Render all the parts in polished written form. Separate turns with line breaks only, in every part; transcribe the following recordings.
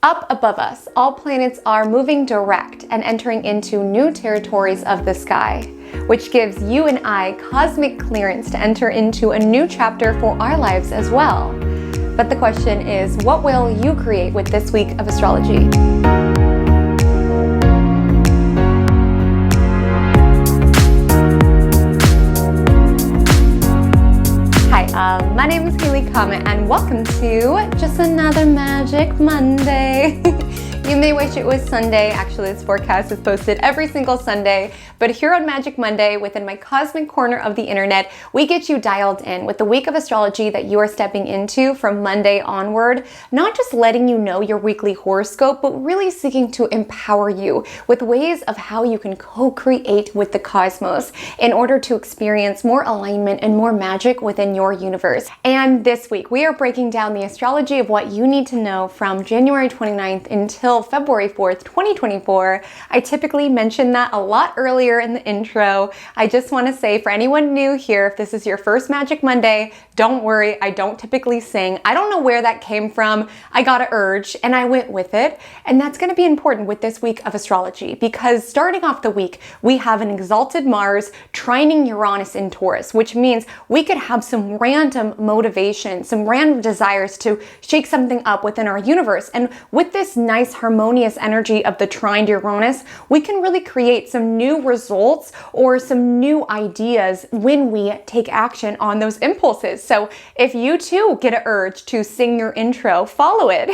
Up above us, all planets are moving direct and entering into new territories of the sky, which gives you and I cosmic clearance to enter into a new chapter for our lives as well. But the question is, what will you create with this week of astrology? My name is Comet, and welcome to just another Magic Monday. You may wish it was Sunday. Actually, this forecast is posted every single Sunday. But here on Magic Monday, within my cosmic corner of the internet, we get you dialed in with the week of astrology that you are stepping into from Monday onward. Not just letting you know your weekly horoscope, but really seeking to empower you with ways of how you can co-create with the cosmos in order to experience more alignment and more magic within your universe. And this week, we are breaking down the astrology of what you need to know from January 29th until February 4th, 2024. I typically mention that a lot earlier in the intro. I just want to say, for anyone new here, if this is your first Magic Monday, don't worry, I don't typically sing. I don't know where that came from. I got an urge and I went with it. And that's going to be important with this week of astrology, because starting off the week, we have an exalted Mars trining Uranus in Taurus, which means we could have some random motivation, some random desires to shake something up within our universe. And with this nice harmonious energy of the trine Uranus, we can really create some new results or some new ideas when we take action on those impulses. So if you too get an urge to sing your intro, follow it.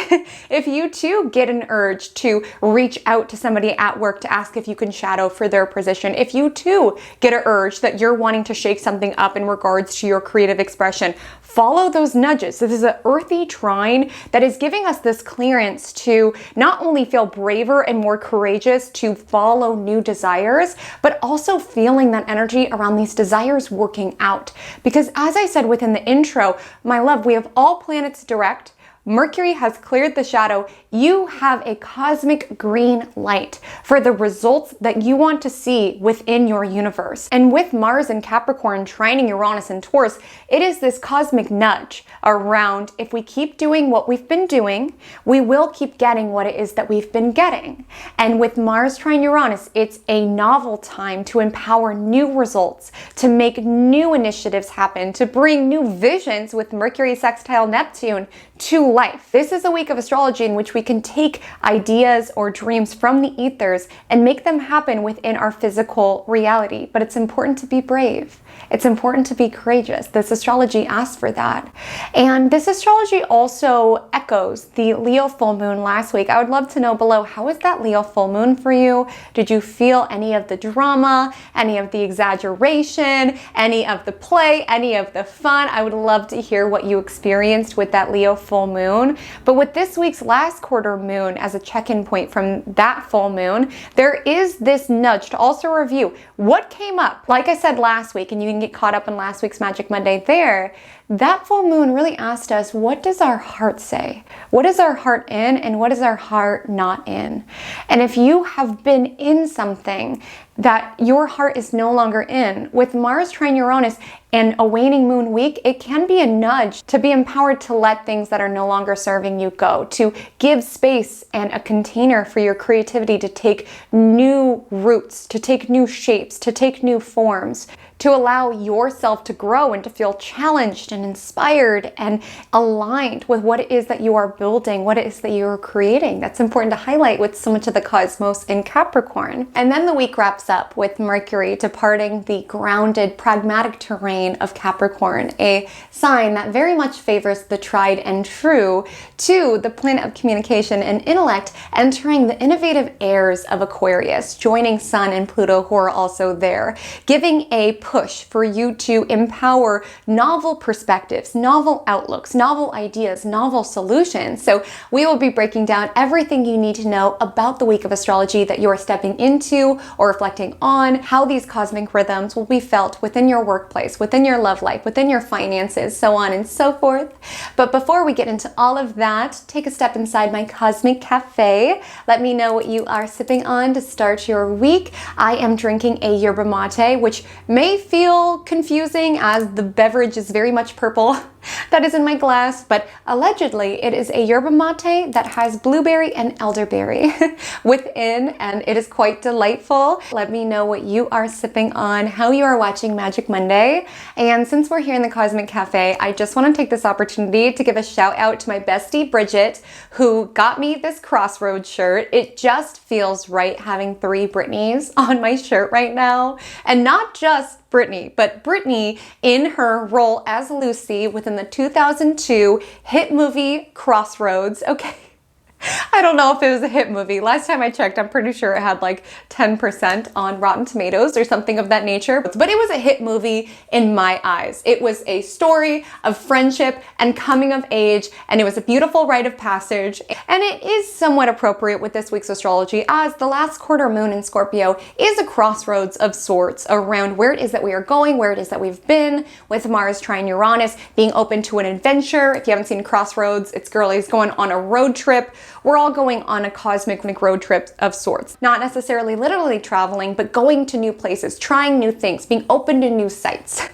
If you too get an urge to reach out to somebody at work to ask if you can shadow for their position, if you too get an urge that you're wanting to shake something up in regards to your creative expression, follow those nudges. This is an earthy trine that is giving us this clearance to not only feel braver and more courageous to follow new desires, but also feeling that energy around these desires working out. Because as I said within the intro, my love, we have all planets direct. Mercury has cleared the shadow. You have a cosmic green light for the results that you want to see within your universe. And with Mars and Capricorn trining Uranus and Taurus, it is this cosmic nudge around, if we keep doing what we've been doing, we will keep getting what it is that we've been getting. And with Mars trine Uranus, it's a novel time to empower new results, to make new initiatives happen, to bring new visions with Mercury sextile Neptune to life. This is a week of astrology in which we can take ideas or dreams from the ethers and make them happen within our physical reality. But it's important to be brave. It's important to be courageous. This astrology asks for that. And this astrology also echoes the Leo full moon last week. I would love to know below, how was that Leo full moon for you? Did you feel any of the drama, any of the exaggeration, any of the play, any of the fun? I would love to hear what you experienced with that Leo full moon. But with this week's last quarter moon as a check-in point from that full moon, there is this nudge to also review what came up. Like I said last week, and you can get caught up in last week's Magic Monday there, that full moon really asked us, what does our heart say? What is our heart in and what is our heart not in? And if you have been in something that your heart is no longer in, with Mars trine Uranus and a waning moon week, it can be a nudge to be empowered to let things that are no longer serving you go, to give space and a container for your creativity to take new roots, to take new shapes, to take new forms, to allow yourself to grow and to feel challenged and inspired and aligned with what it is that you are building, what it is that you are creating. That's important to highlight with so much of the cosmos in Capricorn. And then the week wraps up with Mercury departing the grounded, pragmatic terrain of Capricorn, a sign that very much favors the tried and true, to the planet of communication and intellect, entering the innovative airs of Aquarius, joining Sun and Pluto, who are also there, giving a push for you to empower novel perspectives, novel outlooks, novel ideas, novel solutions. So we will be breaking down everything you need to know about the week of astrology that you are stepping into or reflecting on, how these cosmic rhythms will be felt within your workplace, within your love life, within your finances, so on and so forth. But before we get into all of that, take a step inside my cosmic cafe. Let me know what you are sipping on to start your week. I am drinking a yerba mate, which may feel confusing as the beverage is very much purple. that is in my glass, but allegedly it is a yerba mate that has blueberry and elderberry within, and it is quite delightful. Let me know what you are sipping on, how you are watching Magic Monday. And since we're here in the Cosmic Cafe, I just want to take this opportunity to give a shout out to my bestie Bridget, who got me this Crossroads shirt. It just feels right having 3 Britneys on my shirt right now, and not just Brittany, but Brittany in her role as Lucy within the 2002 hit movie Crossroads. Okay. I don't know if it was a hit movie. Last time I checked, I'm pretty sure it had like 10% on Rotten Tomatoes or something of that nature. But it was a hit movie in my eyes. It was a story of friendship and coming of age, and it was a beautiful rite of passage. And it is somewhat appropriate with this week's astrology, as the last quarter moon in Scorpio is a crossroads of sorts around where it is that we are going, where it is that we've been, with Mars trine Uranus, being open to an adventure. If you haven't seen Crossroads, it's girlies going on a road trip. We're all going on a cosmic road trip of sorts. Not necessarily literally traveling, but going to new places, trying new things, being open to new sights.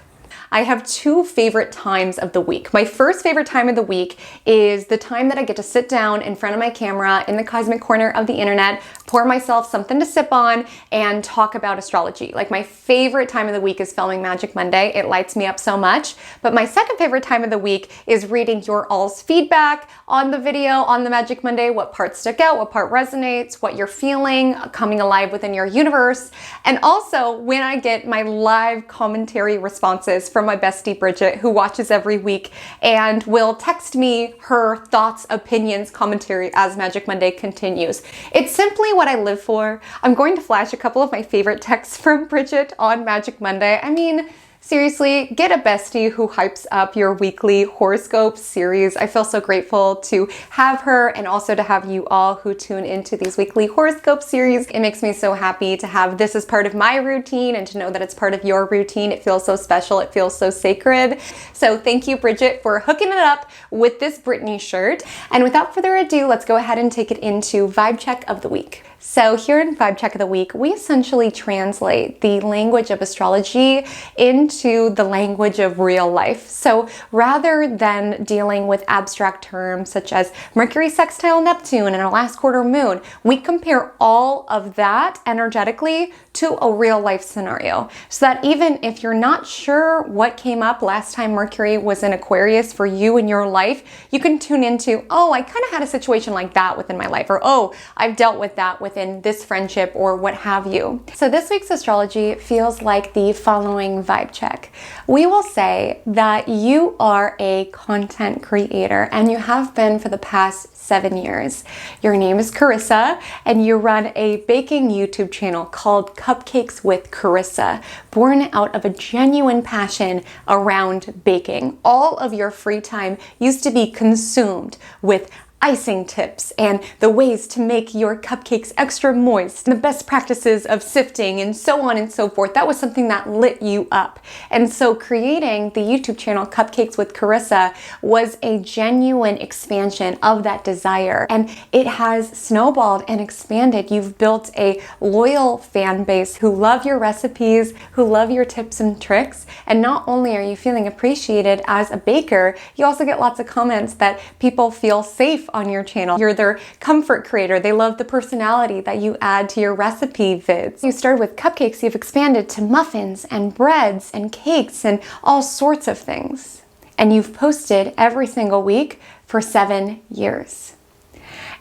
I have 2 favorite times of the week. My first favorite time of the week is the time that I get to sit down in front of my camera in the cosmic corner of the internet, pour myself something to sip on, and talk about astrology. Like, my favorite time of the week is filming Magic Monday. It lights me up so much. But my second favorite time of the week is reading your all's feedback on the video, on the Magic Monday, what part stuck out, what part resonates, what you're feeling, coming alive within your universe. And also when I get my live commentary responses from my bestie Bridget, who watches every week and will text me her thoughts, opinions, commentary as Magic Monday continues. It's simply what I live for. I'm going to flash a couple of my favorite texts from Bridget on Magic Monday. I mean, seriously, get a bestie who hypes up your weekly horoscope series. I feel so grateful to have her, and also to have you all who tune into these weekly horoscope series. It makes me so happy to have this as part of my routine, and to know that it's part of your routine. It feels so special. It feels so sacred. So thank you, Bridget, for hooking it up with this Brittany shirt. And without further ado, let's go ahead and take it into Vibe Check of the Week. So here in Vibe Check of the Week, we essentially translate the language of astrology into the language of real life. So rather than dealing with abstract terms such as Mercury sextile Neptune and a last quarter moon, we compare all of that energetically to a real life scenario. So that even if you're not sure what came up last time Mercury was in Aquarius for you in your life, you can tune into, oh, I kind of had a situation like that within my life, or oh, I've dealt with that within this friendship, or what have you. So this week's astrology feels like the following vibe check. We will say that you are a content creator, and you have been for the past 7 years. Your name is Carissa, and you run a baking YouTube channel called Cupcakes with Carissa, born out of a genuine passion around baking. All of your free time used to be consumed with icing tips and the ways to make your cupcakes extra moist, the best practices of sifting, and so on and so forth. That was something that lit you up. And so creating the YouTube channel Cupcakes with Carissa was a genuine expansion of that desire, and it has snowballed and expanded. You've built a loyal fan base who love your recipes, who love your tips and tricks. And not only are you feeling appreciated as a baker, you also get lots of comments that people feel safe on your channel. You're their comfort creator. They love the personality that you add to your recipe vids. You started with cupcakes, you've expanded to muffins and breads and cakes and all sorts of things. And you've posted every single week for 7 years.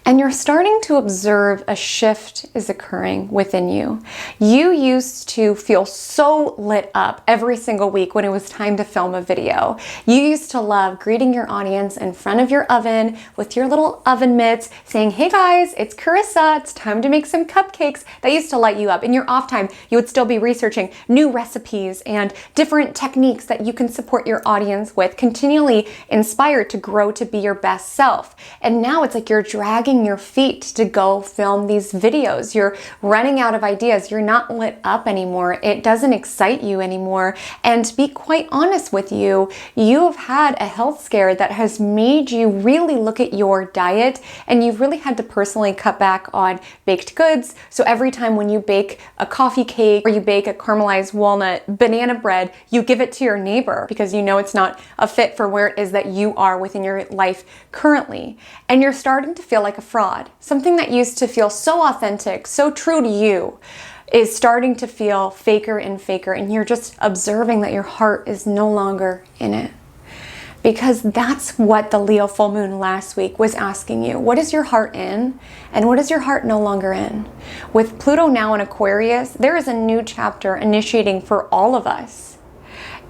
And you're starting to observe a shift is occurring within you. You used to feel so lit up every single week when it was time to film a video. You used to love greeting your audience in front of your oven with your little oven mitts, saying, hey guys, it's Carissa, it's time to make some cupcakes. That used to light you up. In your off time, you would still be researching new recipes and different techniques that you can support your audience with, continually inspired to grow to be your best self. And now it's like you're dragging dragging your feet to go film these videos. You're running out of ideas. You're not lit up anymore. It doesn't excite you anymore. And to be quite honest with you, you have had a health scare that has made you really look at your diet, and you've really had to personally cut back on baked goods. So every time when you bake a coffee cake or you bake a caramelized walnut banana bread, you give it to your neighbor because you know it's not a fit for where it is that you are within your life currently. And you're starting to feel like a fraud. Something that used to feel so authentic, so true to you, is starting to feel faker and faker, and you're just observing that your heart is no longer in it. Because that's what the Leo full moon last week was asking you. What is your heart in? And what is your heart no longer in? With Pluto now in Aquarius, there is a new chapter initiating for all of us.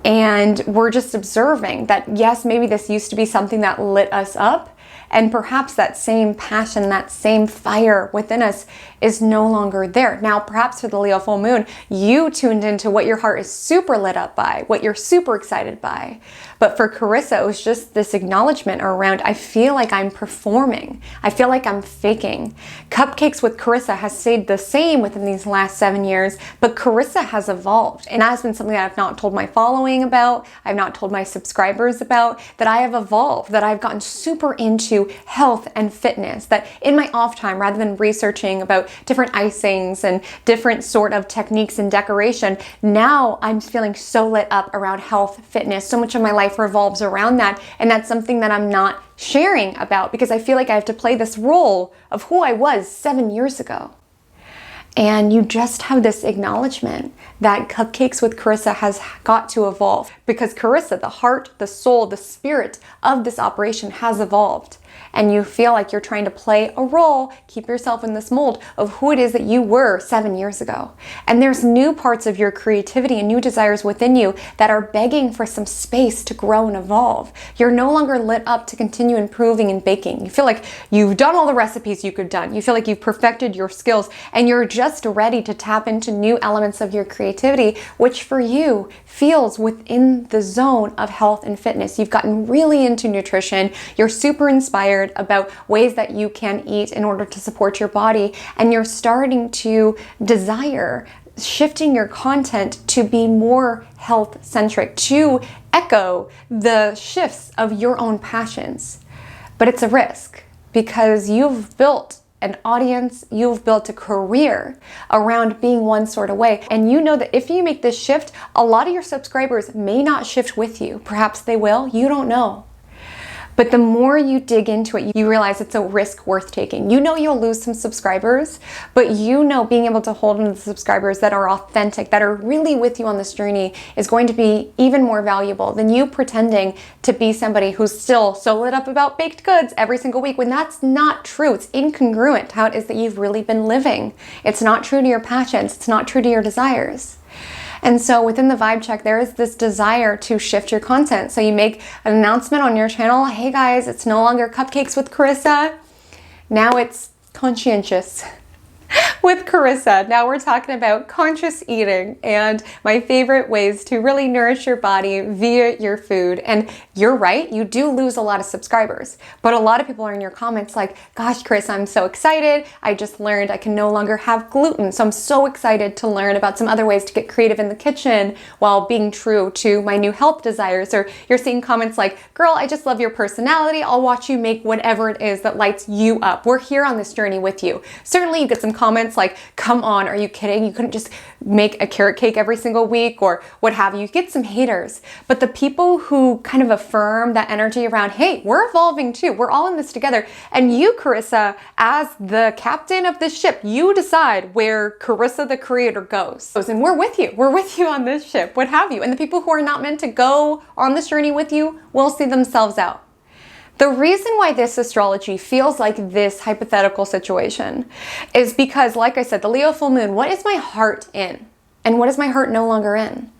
And we're just observing that, yes, maybe this used to be something that lit us up, and perhaps that same passion, that same fire within us is no longer there. Now, perhaps for the Leo full moon, you tuned into what your heart is super lit up by, what you're super excited by. But for Carissa, it was just this acknowledgement around, I feel like I'm performing. I feel like I'm faking. Cupcakes with Carissa has stayed the same within these last 7 years, but Carissa has evolved. And that has been something that I've not told my following about, I've not told my subscribers about, that I have evolved, that I've gotten super into health and fitness, that in my off time, rather than researching about different icings and different sort of techniques and decoration, now I'm feeling so lit up around health, fitness. So much of my life revolves around that, and that's something that I'm not sharing about because I feel like I have to play this role of who I was 7 years ago. And you just have this acknowledgement that Cupcakes with Carissa has got to evolve, because Carissa, the heart, the soul, the spirit of this operation has evolved. And you feel like you're trying to play a role, keep yourself in this mold of who it is that you were 7 years ago. And there's new parts of your creativity and new desires within you that are begging for some space to grow and evolve. You're no longer lit up to continue improving and baking. You feel like you've done all the recipes you could have done. You feel like you've perfected your skills, and you're just ready to tap into new elements of your creativity, which for you feels within the zone of health and fitness. You've gotten really into nutrition. You're super inspired about ways that you can eat in order to support your body, and you're starting to desire shifting your content to be more health centric, to echo the shifts of your own passions. But it's a risk, because you've built an audience, you've built a career around being one sort of way. And you know that if you make this shift, a lot of your subscribers may not shift with you. Perhaps they will, you don't know. But the more you dig into it, you realize it's a risk worth taking. You know you'll lose some subscribers, but you know being able to hold on to the subscribers that are authentic, that are really with you on this journey, is going to be even more valuable than you pretending to be somebody who's still so lit up about baked goods every single week, when that's not true. It's incongruent to how it is that you've really been living. It's not true to your passions. It's not true to your desires. And so within the vibe check, there is this desire to shift your content. So you make an announcement on your channel, hey guys, it's no longer Cupcakes with Carissa. Now it's Conscientious with Carissa. Now we're talking about conscious eating and my favorite ways to really nourish your body via your food. And you're right, you do lose a lot of subscribers, but a lot of people are in your comments like, gosh, Chris, I'm so excited. I just learned I can no longer have gluten. So I'm so excited to learn about some other ways to get creative in the kitchen while being true to my new health desires. Or you're seeing comments like, girl, I just love your personality. I'll watch you make whatever it is that lights you up. We're here on this journey with you. Certainly you get some comments like, come on, are you kidding? You couldn't just make a carrot cake every single week or what have you. You get some haters, but the people who kind of affirm that energy around, hey, we're evolving too. We're all in this together. And you, Carissa, as the captain of this ship, you decide where Carissa the creator goes. And we're with you. We're with you on this ship, what have you. And the people who are not meant to go on this journey with you will see themselves out. The reason why this astrology feels like this hypothetical situation is because, like I said, the Leo full moon, what is my heart in? And what is my heart no longer in?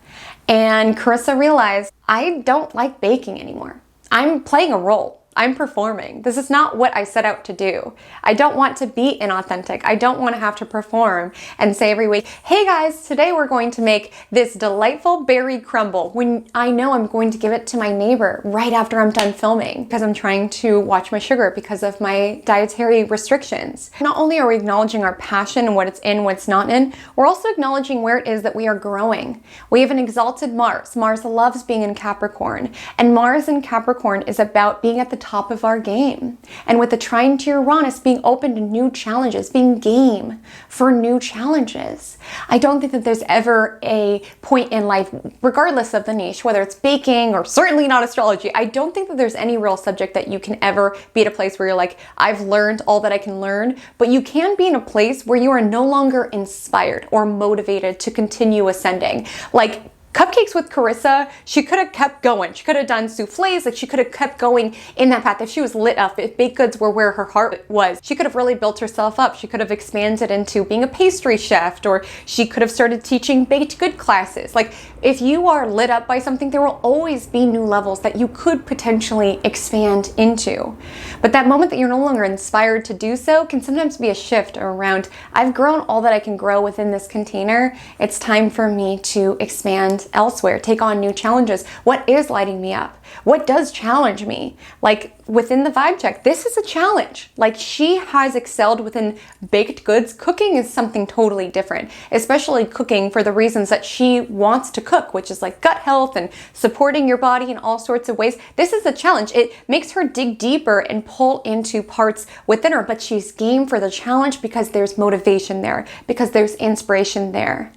And Carissa realized, I don't like baking anymore. I'm playing a role. I'm performing. This is not what I set out to do. I don't want to be inauthentic. I don't want to have to perform and say every week, hey guys, today we're going to make this delightful berry crumble, when I know I'm going to give it to my neighbor right after I'm done filming because I'm trying to watch my sugar because of my dietary restrictions. Not only are we acknowledging our passion and what it's in, what's not in, we're also acknowledging where it is that we are growing. We have an exalted Mars. Mars loves being in Capricorn, and Mars in Capricorn is about being at the top of our game. And with the trine to Uranus, being open to new challenges, being game for new challenges. I don't think that there's ever a point in life, regardless of the niche, whether it's baking or certainly not astrology, I don't think that there's any real subject that you can ever be at a place where you're like, I've learned all that I can learn, but you can be in a place where you are no longer inspired or motivated to continue ascending. Like Cupcakes with Carissa, she could have kept going. She could have done souffles, like she could have kept going in that path. If she was lit up, if baked goods were where her heart was, she could have really built herself up. She could have expanded into being a pastry chef, or she could have started teaching baked good classes. Like if you are lit up by something, there will always be new levels that you could potentially expand into. But that moment that you're no longer inspired to do so can sometimes be a shift around, I've grown all that I can grow within this container. It's time for me to expand elsewhere, take on new challenges. What is lighting me up? What does challenge me? Like within the vibe check, this is a challenge. Like she has excelled within baked goods. Cooking is something totally different, especially cooking for the reasons that she wants to cook, which is like gut health and supporting your body in all sorts of ways. This is a challenge. It makes her dig deeper and pull into parts within her, but she's game for the challenge because there's motivation there, because there's inspiration there.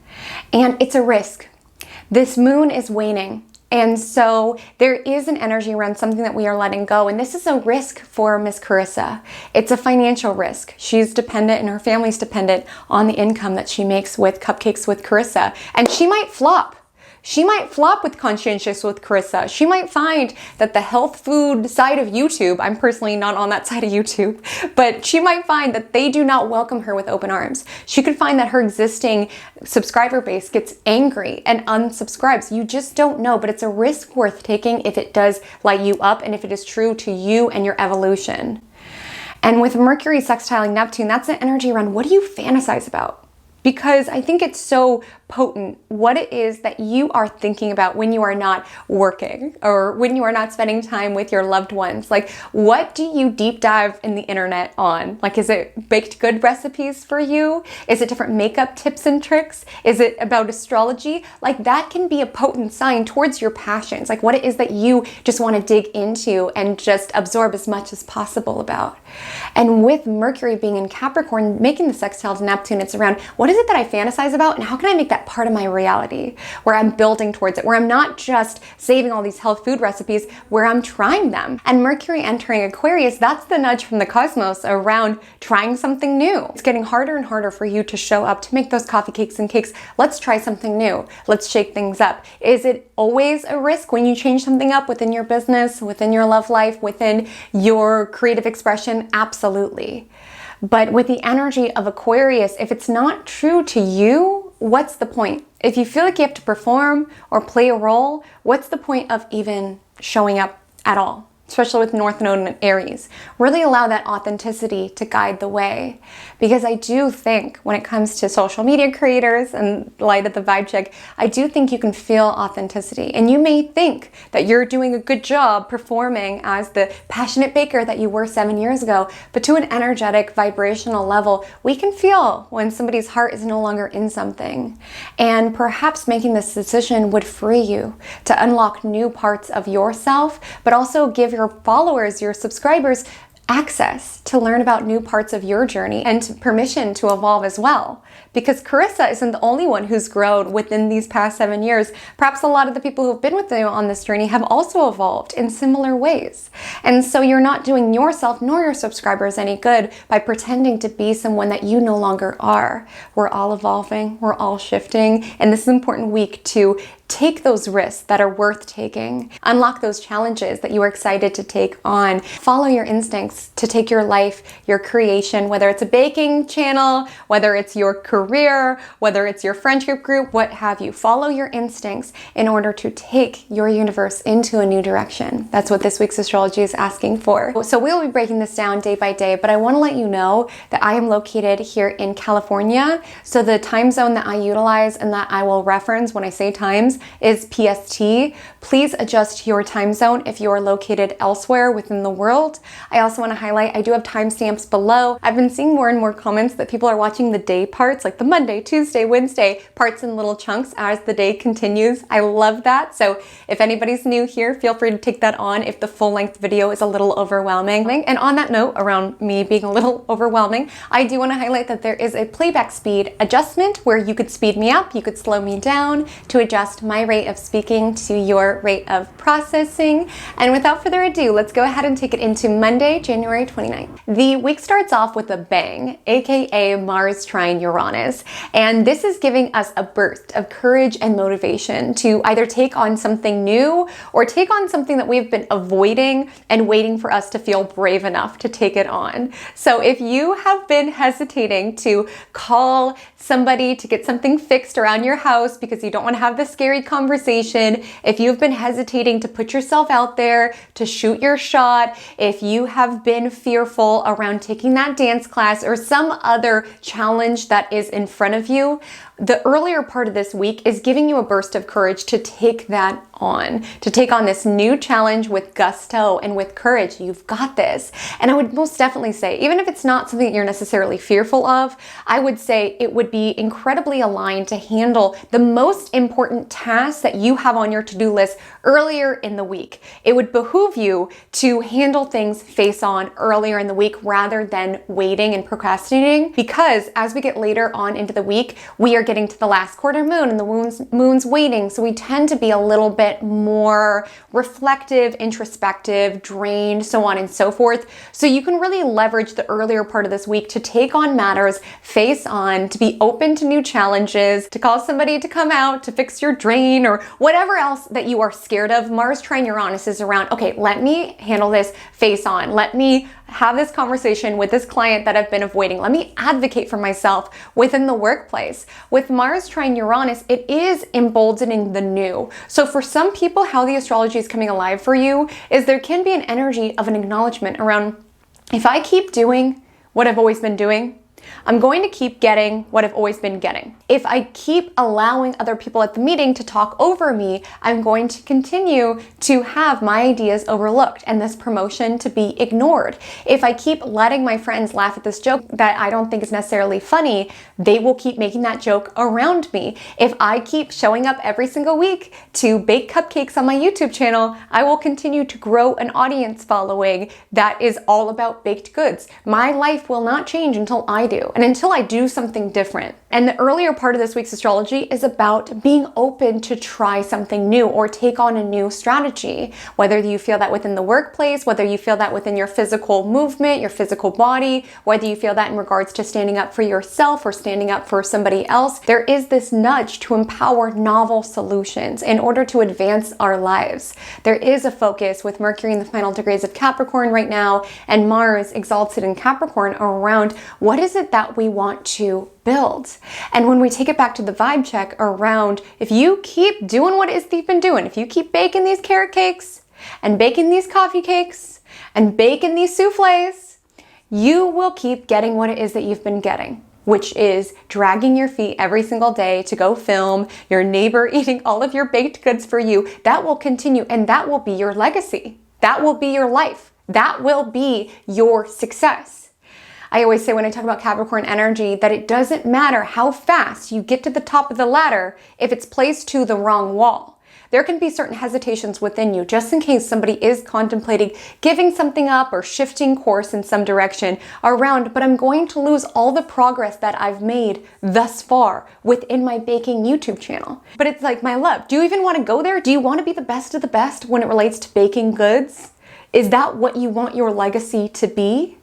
And it's a risk. This moon is waning, and so there is an energy around something that we are letting go, and this is a risk for Miss Carissa. It's a financial risk. She's dependent and her family's dependent on the income that she makes with Cupcakes with Carissa, and she might flop. She might flop with Conscientious with Carissa. She might find that the health food side of YouTube, I'm personally not on that side of YouTube, but she might find that they do not welcome her with open arms. She could find that her existing subscriber base gets angry and unsubscribes. You just don't know, but it's a risk worth taking if it does light you up and if it is true to you and your evolution. And with Mercury sextile Neptune, that's the energy around what do you fantasize about? Because I think it's so potent what it is that you are thinking about when you are not working or when you are not spending time with your loved ones. Like, what do you deep dive in the internet on? Like, is it baked good recipes for you? Is it different makeup tips and tricks? Is it about astrology? Like, that can be a potent sign towards your passions, like what it is that you just want to dig into and just absorb as much as possible about. And with Mercury being in Capricorn, making the sextile to Neptune, it's around what is it that I fantasize about and how can I make that part of my reality, where I'm building towards it, where I'm not just saving all these health food recipes, where I'm trying them. And Mercury entering Aquarius, that's the nudge from the cosmos around trying something new. It's getting harder and harder for you to show up to make those coffee cakes and cakes. Let's try something new. Let's shake things up. Is it always a risk when you change something up within your business, within your love life, within your creative expression? Absolutely. But with the energy of Aquarius, if it's not true to you, what's the point? If you feel like you have to perform or play a role, what's the point of even showing up at all? Especially with North Node and Aries. Really allow that authenticity to guide the way. Because I do think when it comes to social media creators and light of the vibe check, I do think you can feel authenticity. And you may think that you're doing a good job performing as the passionate baker that you were 7 years ago, but to an energetic, vibrational level, we can feel when somebody's heart is no longer in something. And perhaps making this decision would free you to unlock new parts of yourself, but also give your followers, your subscribers, access to learn about new parts of your journey and permission to evolve as well. Because Carissa isn't the only one who's grown within these past 7 years. Perhaps a lot of the people who've been with you on this journey have also evolved in similar ways. And so you're not doing yourself nor your subscribers any good by pretending to be someone that you no longer are. We're all evolving, we're all shifting, and this is an important week to Take those risks that are worth taking. Unlock those challenges that you are excited to take on. Follow your instincts to take your life, your creation, whether it's a baking channel, whether it's your career, whether it's your friendship group, what have you. Follow your instincts in order to take your universe into a new direction. That's what this week's astrology is asking for. So we'll be breaking this down day by day, but I want to let you know that I am located here in California. So the time zone that I utilize and that I will reference when I say times is PST. Please adjust your time zone if you are located elsewhere within the world. I also want to highlight, I do have timestamps below. I've been seeing more and more comments that people are watching the day parts, like the Monday, Tuesday, Wednesday parts in little chunks as the day continues. I love that. So if anybody's new here, feel free to take that on if the full length video is a little overwhelming. And on that note, around me being a little overwhelming, I do want to highlight that there is a playback speed adjustment where you could speed me up, you could slow me down to adjust my rate of speaking to your rate of processing. And without further ado, let's go ahead and take it into Monday, January 29th. The week starts off with a bang, aka Mars trine Uranus. And this is giving us a burst of courage and motivation to either take on something new or take on something that we've been avoiding and waiting for us to feel brave enough to take it on. So if you have been hesitating to call somebody to get something fixed around your house because you don't want to have the scary conversation, if you've been hesitating to put yourself out there, to shoot your shot, if you have been fearful around taking that dance class or some other challenge that is in front of you, the earlier part of this week is giving you a burst of courage to take that on, to take on this new challenge with gusto and with courage. You've got this. And I would most definitely say, even if it's not something that you're necessarily fearful of, I would say it would be incredibly aligned to handle the most important tasks that you have on your to-do list earlier in the week. It would behoove you to handle things face on earlier in the week rather than waiting and procrastinating, because as we get later on into the week, we are getting to the last quarter moon and the moon's waning. So we tend to be a little bit more reflective, introspective, drained, so on and so forth. So you can really leverage the earlier part of this week to take on matters face on, to be open to new challenges, to call somebody to come out to fix your drain or whatever else that you are scared of. Mars trine Uranus is around, okay, let me handle this face on. Let me have this conversation with this client that I've been avoiding. Let me advocate for myself within the workplace. With Mars trine Uranus, it is emboldening the new. So for some people, how the astrology is coming alive for you is there can be an energy of an acknowledgement around, if I keep doing what I've always been doing, I'm going to keep getting what I've always been getting. If I keep allowing other people at the meeting to talk over me, I'm going to continue to have my ideas overlooked and this promotion to be ignored. If I keep letting my friends laugh at this joke that I don't think is necessarily funny, they will keep making that joke around me. If I keep showing up every single week to bake cupcakes on my YouTube channel, I will continue to grow an audience following that is all about baked goods. My life will not change until I do. And until I do something different. And the earlier part of this week's astrology is about being open to try something new or take on a new strategy. Whether you feel that within the workplace, whether you feel that within your physical movement, your physical body, whether you feel that in regards to standing up for yourself or standing up for somebody else, there is this nudge to empower novel solutions in order to advance our lives. There is a focus with Mercury in the final degrees of Capricorn right now and Mars exalted in Capricorn around what is it that we want to build. And when we take it back to the vibe check around, if you keep doing what it is that you've been doing, if you keep baking these carrot cakes and baking these coffee cakes and baking these souffles, you will keep getting what it is that you've been getting, which is dragging your feet every single day to go film your neighbor eating all of your baked goods for you. That will continue and that will be your legacy. That will be your life. That will be your success. I always say when I talk about Capricorn energy that it doesn't matter how fast you get to the top of the ladder if it's placed to the wrong wall. There can be certain hesitations within you just in case somebody is contemplating giving something up or shifting course in some direction around, but I'm going to lose all the progress that I've made thus far within my baking YouTube channel. But it's like, my love, do you even want to go there? Do you want to be the best of the best when it relates to baking goods? Is that what you want your legacy to be?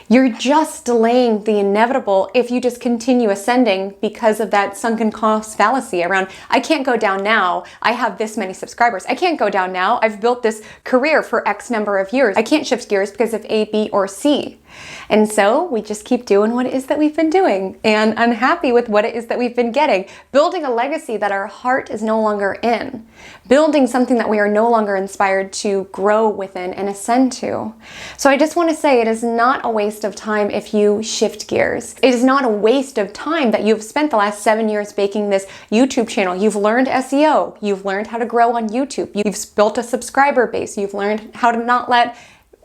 You're just delaying the inevitable if you just continue ascending because of that sunken cost fallacy around, I can't go down now. I have this many subscribers. I can't go down now. I've built this career for X number of years. I can't shift gears because of A, B, or C. And so we just keep doing what it is that we've been doing and unhappy with what it is that we've been getting, building a legacy that our heart is no longer in, building something that we are no longer inspired to grow within and ascend to. So I just want to say it is not a waste of time if you shift gears. It is not a waste of time that you've spent the last 7 years making this YouTube channel. You've learned SEO. You've learned how to grow on YouTube. You've built a subscriber base. You've learned how to not let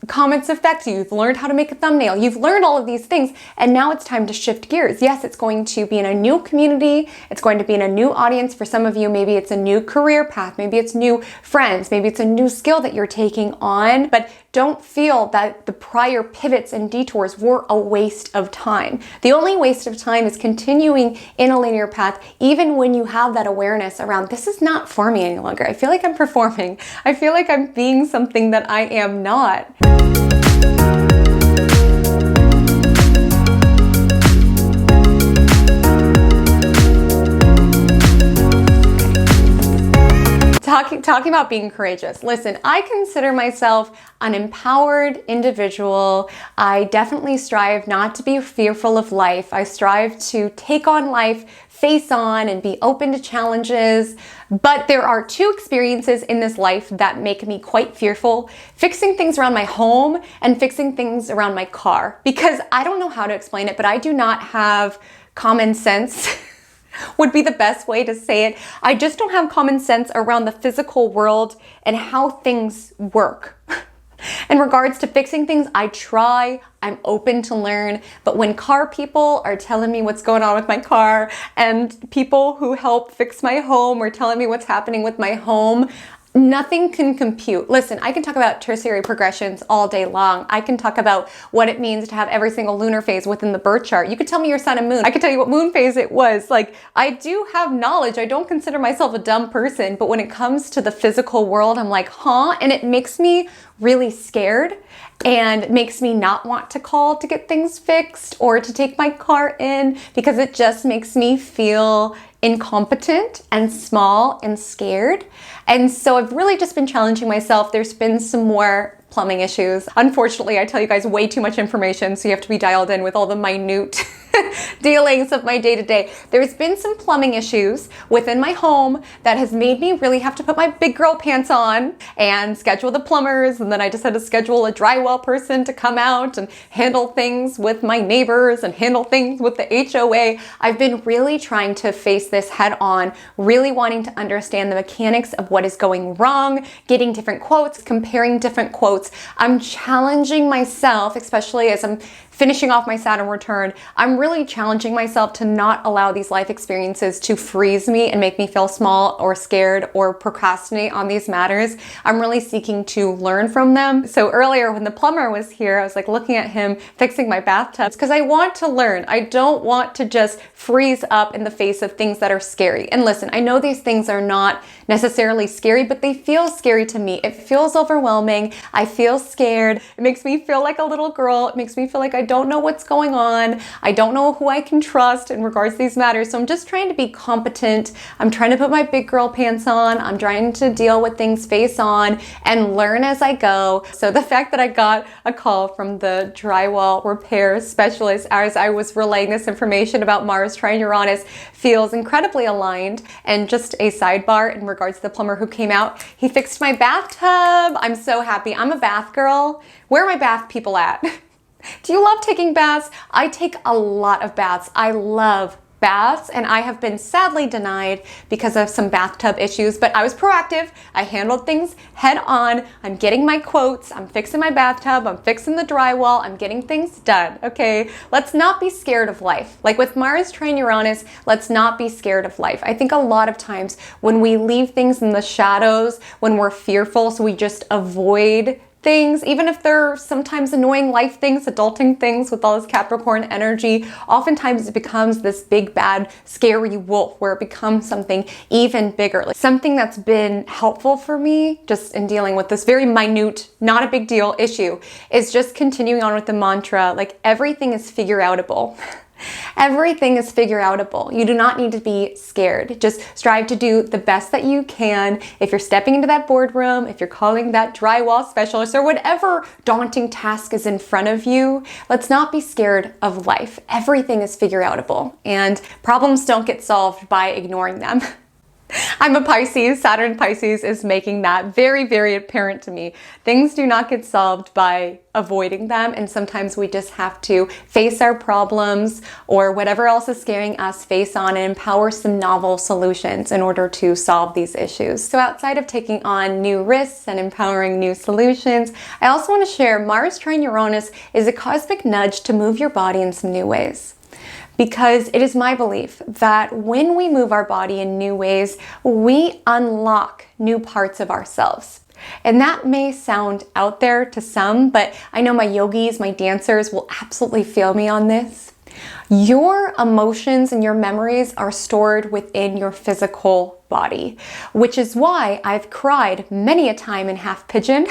comments affect you. You've learned how to make a thumbnail. You've learned all of these things, and now it's time to shift gears. Yes, it's going to be in a new community. It's going to be in a new audience. For some of you, maybe it's a new career path. Maybe it's new friends. Maybe it's a new skill that you're taking on, but don't feel that the prior pivots and detours were a waste of time. The only waste of time is continuing in a linear path, even when you have that awareness around, this is not for me any longer. I feel like I'm performing. I feel like I'm being something that I am not. Talking about being courageous. Listen, I consider myself an empowered individual. I definitely strive not to be fearful of life. I strive to take on life face on and be open to challenges. But there are two experiences in this life that make me quite fearful: fixing things around my home and fixing things around my car. Because I don't know how to explain it, but I do not have common sense. Would be the best way to say it. I just don't have common sense around the physical world and how things work. In regards to fixing things, I try, I'm open to learn, but when car people are telling me what's going on with my car and people who help fix my home are telling me what's happening with my home, nothing can compute. Listen, I can talk about tertiary progressions all day long. I can talk about what it means to have every single lunar phase within the birth chart. You could tell me your sun and moon. I could tell you what moon phase it was. Like, I do have knowledge. I don't consider myself a dumb person, but when it comes to the physical world, I'm like, huh? And it makes me really scared and makes me not want to call to get things fixed or to take my car in, because it just makes me feel incompetent and small and scared. And so I've really just been challenging myself. There's been some more plumbing issues. Unfortunately, I tell you guys way too much information, so you have to be dialed in with all the minute dealings of my day-to-day. There's been some plumbing issues within my home that has made me really have to put my big girl pants on and schedule the plumbers, and then I just had to schedule a drywall person to come out and handle things with my neighbors and handle things with the HOA. I've been really trying to face this head on, really wanting to understand the mechanics of what is going wrong, getting different quotes, comparing different quotes. I'm challenging myself, especially as I'm finishing off my Saturn return. I'm really challenging myself to not allow these life experiences to freeze me and make me feel small or scared or procrastinate on these matters. I'm really seeking to learn from them. So earlier when the plumber was here, I was like looking at him fixing my bathtub because I want to learn. I don't want to just freeze up in the face of things that are scary. And listen, I know these things are not necessarily scary, but they feel scary to me. It feels overwhelming. I feel scared. It makes me feel like a little girl. It makes me feel like I don't know what's going on. I don't know who I can trust in regards to these matters. So I'm just trying to be competent. I'm trying to put my big girl pants on. I'm trying to deal with things face on and learn as I go. So the fact that I got a call from the drywall repair specialist as I was relaying this information about Mars trine Uranus feels incredibly aligned. And just a sidebar in regards to the plumber who came out, he fixed my bathtub. I'm so happy. I'm a bath girl. Where are my bath people at? Do you love taking baths? I take a lot of baths. I love baths, and I have been sadly denied because of some bathtub issues, but I was proactive. I handled things head on. I'm getting my quotes. I'm fixing my bathtub. I'm fixing the drywall. I'm getting things done, okay? Let's not be scared of life. Like with Mars trine Uranus, let's not be scared of life. I think a lot of times when we leave things in the shadows, when we're fearful, so we just avoid things, even if they're sometimes annoying life things, adulting things with all this Capricorn energy, oftentimes it becomes this big, bad, scary wolf where it becomes something even bigger. Like something that's been helpful for me just in dealing with this very minute, not a big deal issue is just continuing on with the mantra, like everything is figure outable. Everything is figure outable. You do not need to be scared. Just strive to do the best that you can. If you're stepping into that boardroom, if you're calling that drywall specialist, or whatever daunting task is in front of you, let's not be scared of life. Everything is figure outable, and problems don't get solved by ignoring them. I'm a Pisces. Saturn Pisces is making that very, very apparent to me. Things do not get solved by avoiding them, and sometimes we just have to face our problems or whatever else is scaring us face on and empower some novel solutions in order to solve these issues. So outside of taking on new risks and empowering new solutions, I also want to share Mars trine Uranus is a cosmic nudge to move your body in some new ways. Because it is my belief that when we move our body in new ways, we unlock new parts of ourselves. And that may sound out there to some, but I know my yogis, my dancers will absolutely feel me on this. Your emotions and your memories are stored within your physical body, which is why I've cried many a time in half pigeon.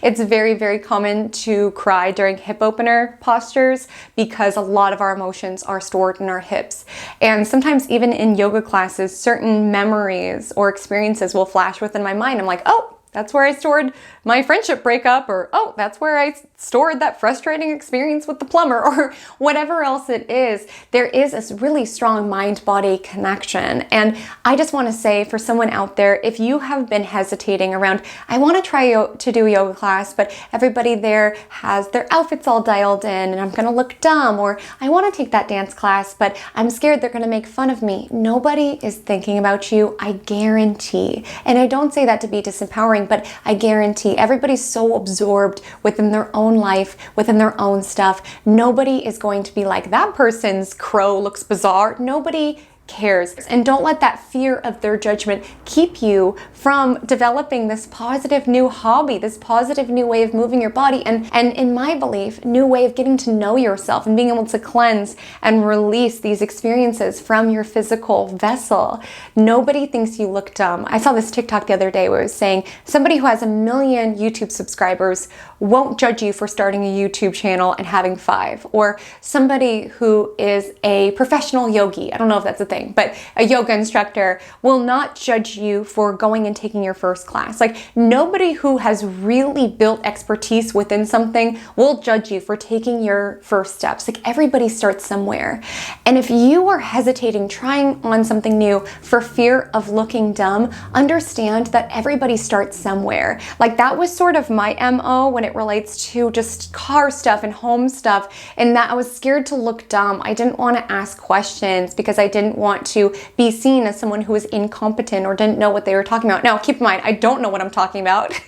It's very, very common to cry during hip opener postures because a lot of our emotions are stored in our hips. And sometimes even in yoga classes, certain memories or experiences will flash within my mind. I'm like, oh, that's where I stored my friendship breakup, or oh, that's where I stored that frustrating experience with the plumber, or whatever else it is. There is a really strong mind-body connection. And I just want to say for someone out there, if you have been hesitating around, I want to try to do a yoga class, but everybody there has their outfits all dialed in and I'm going to look dumb, or I want to take that dance class, but I'm scared they're going to make fun of me. Nobody is thinking about you, I guarantee. And I don't say that to be disempowering, but I guarantee everybody's so absorbed within their own life, within their own stuff. Nobody is going to be like, that person's crow looks bizarre. Nobody cares. And don't let that fear of their judgment keep you from developing this positive new hobby, this positive new way of moving your body, and in my belief, new way of getting to know yourself and being able to cleanse and release these experiences from your physical vessel. Nobody thinks you look dumb. I saw this TikTok the other day where it was saying somebody who has 1 million YouTube subscribers won't judge you for starting a YouTube channel and having 5, or somebody who is a professional yogi, I don't know if that's a thing, but a yoga instructor will not judge you for going and taking your first class. Like, nobody who has really built expertise within something will judge you for taking your first steps. Like, everybody starts somewhere. And if you are hesitating, trying on something new for fear of looking dumb, understand that everybody starts somewhere. Like, that was sort of my MO when it relates to just car stuff and home stuff, and that I was scared to look dumb. I didn't want to ask questions because I didn't want to be seen as someone who was incompetent or didn't know what they were talking about. Now, keep in mind, I don't know what I'm talking about.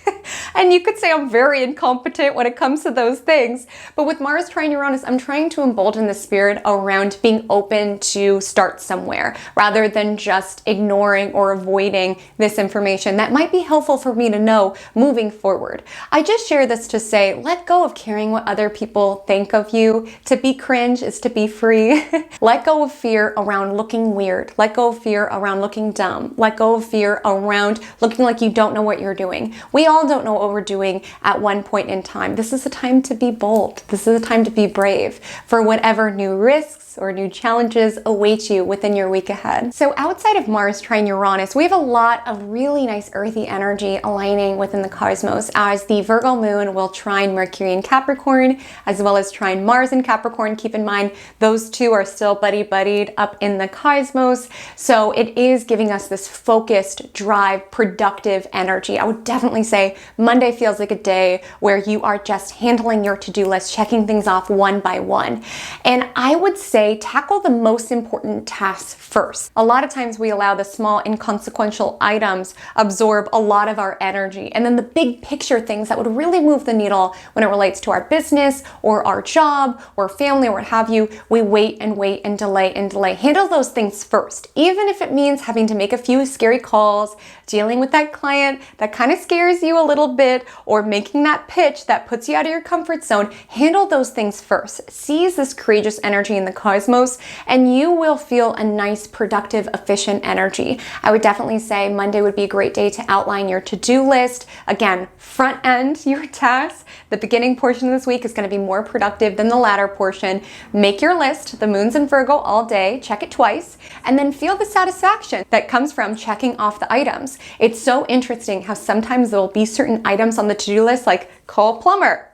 And you could say I'm very incompetent when it comes to those things. But with Mars trine Uranus, I'm trying to embolden the spirit around being open to start somewhere rather than just ignoring or avoiding this information that might be helpful for me to know moving forward. I just share this to say, let go of caring what other people think of you. To be cringe is to be free. Let go of fear around looking weird. Let go of fear around looking dumb. Let go of fear around looking like you don't know what you're doing. We all don't know what we're doing at one point in time. This is a time to be bold. This is a time to be brave for whatever new risks or new challenges await you within your week ahead. So outside of Mars trine Uranus, we have a lot of really nice earthy energy aligning within the cosmos, as the Virgo moon will trine Mercury in Capricorn, as well as trine Mars in Capricorn. Keep in mind, those two are still buddy-buddied up in the cosmos. So it is giving us this focused, drive, productive energy. I would definitely say Monday feels like a day where you are just handling your to-do list, checking things off one by one. And I would say tackle the most important tasks first. A lot of times we allow the small inconsequential items absorb a lot of our energy, and then the big picture things that would really move the needle when it relates to our business or our job or family or what have you, we wait and wait and delay and delay. Handle those things first, even if it means having to make a few scary calls, dealing with that client that kind of scares you a little bit or making that pitch that puts you out of your comfort zone, handle those things first. Seize this courageous energy in the cosmos and you will feel a nice, productive, efficient energy. I would definitely say Monday would be a great day to outline your to-do list. Again, front end your tasks. The beginning portion of this week is going to be more productive than the latter portion. Make your list. The moon's in Virgo all day. Check it twice. And then feel the satisfaction that comes from checking off the items. It's so interesting how sometimes there'll be certain items on the to-do list like call plumber,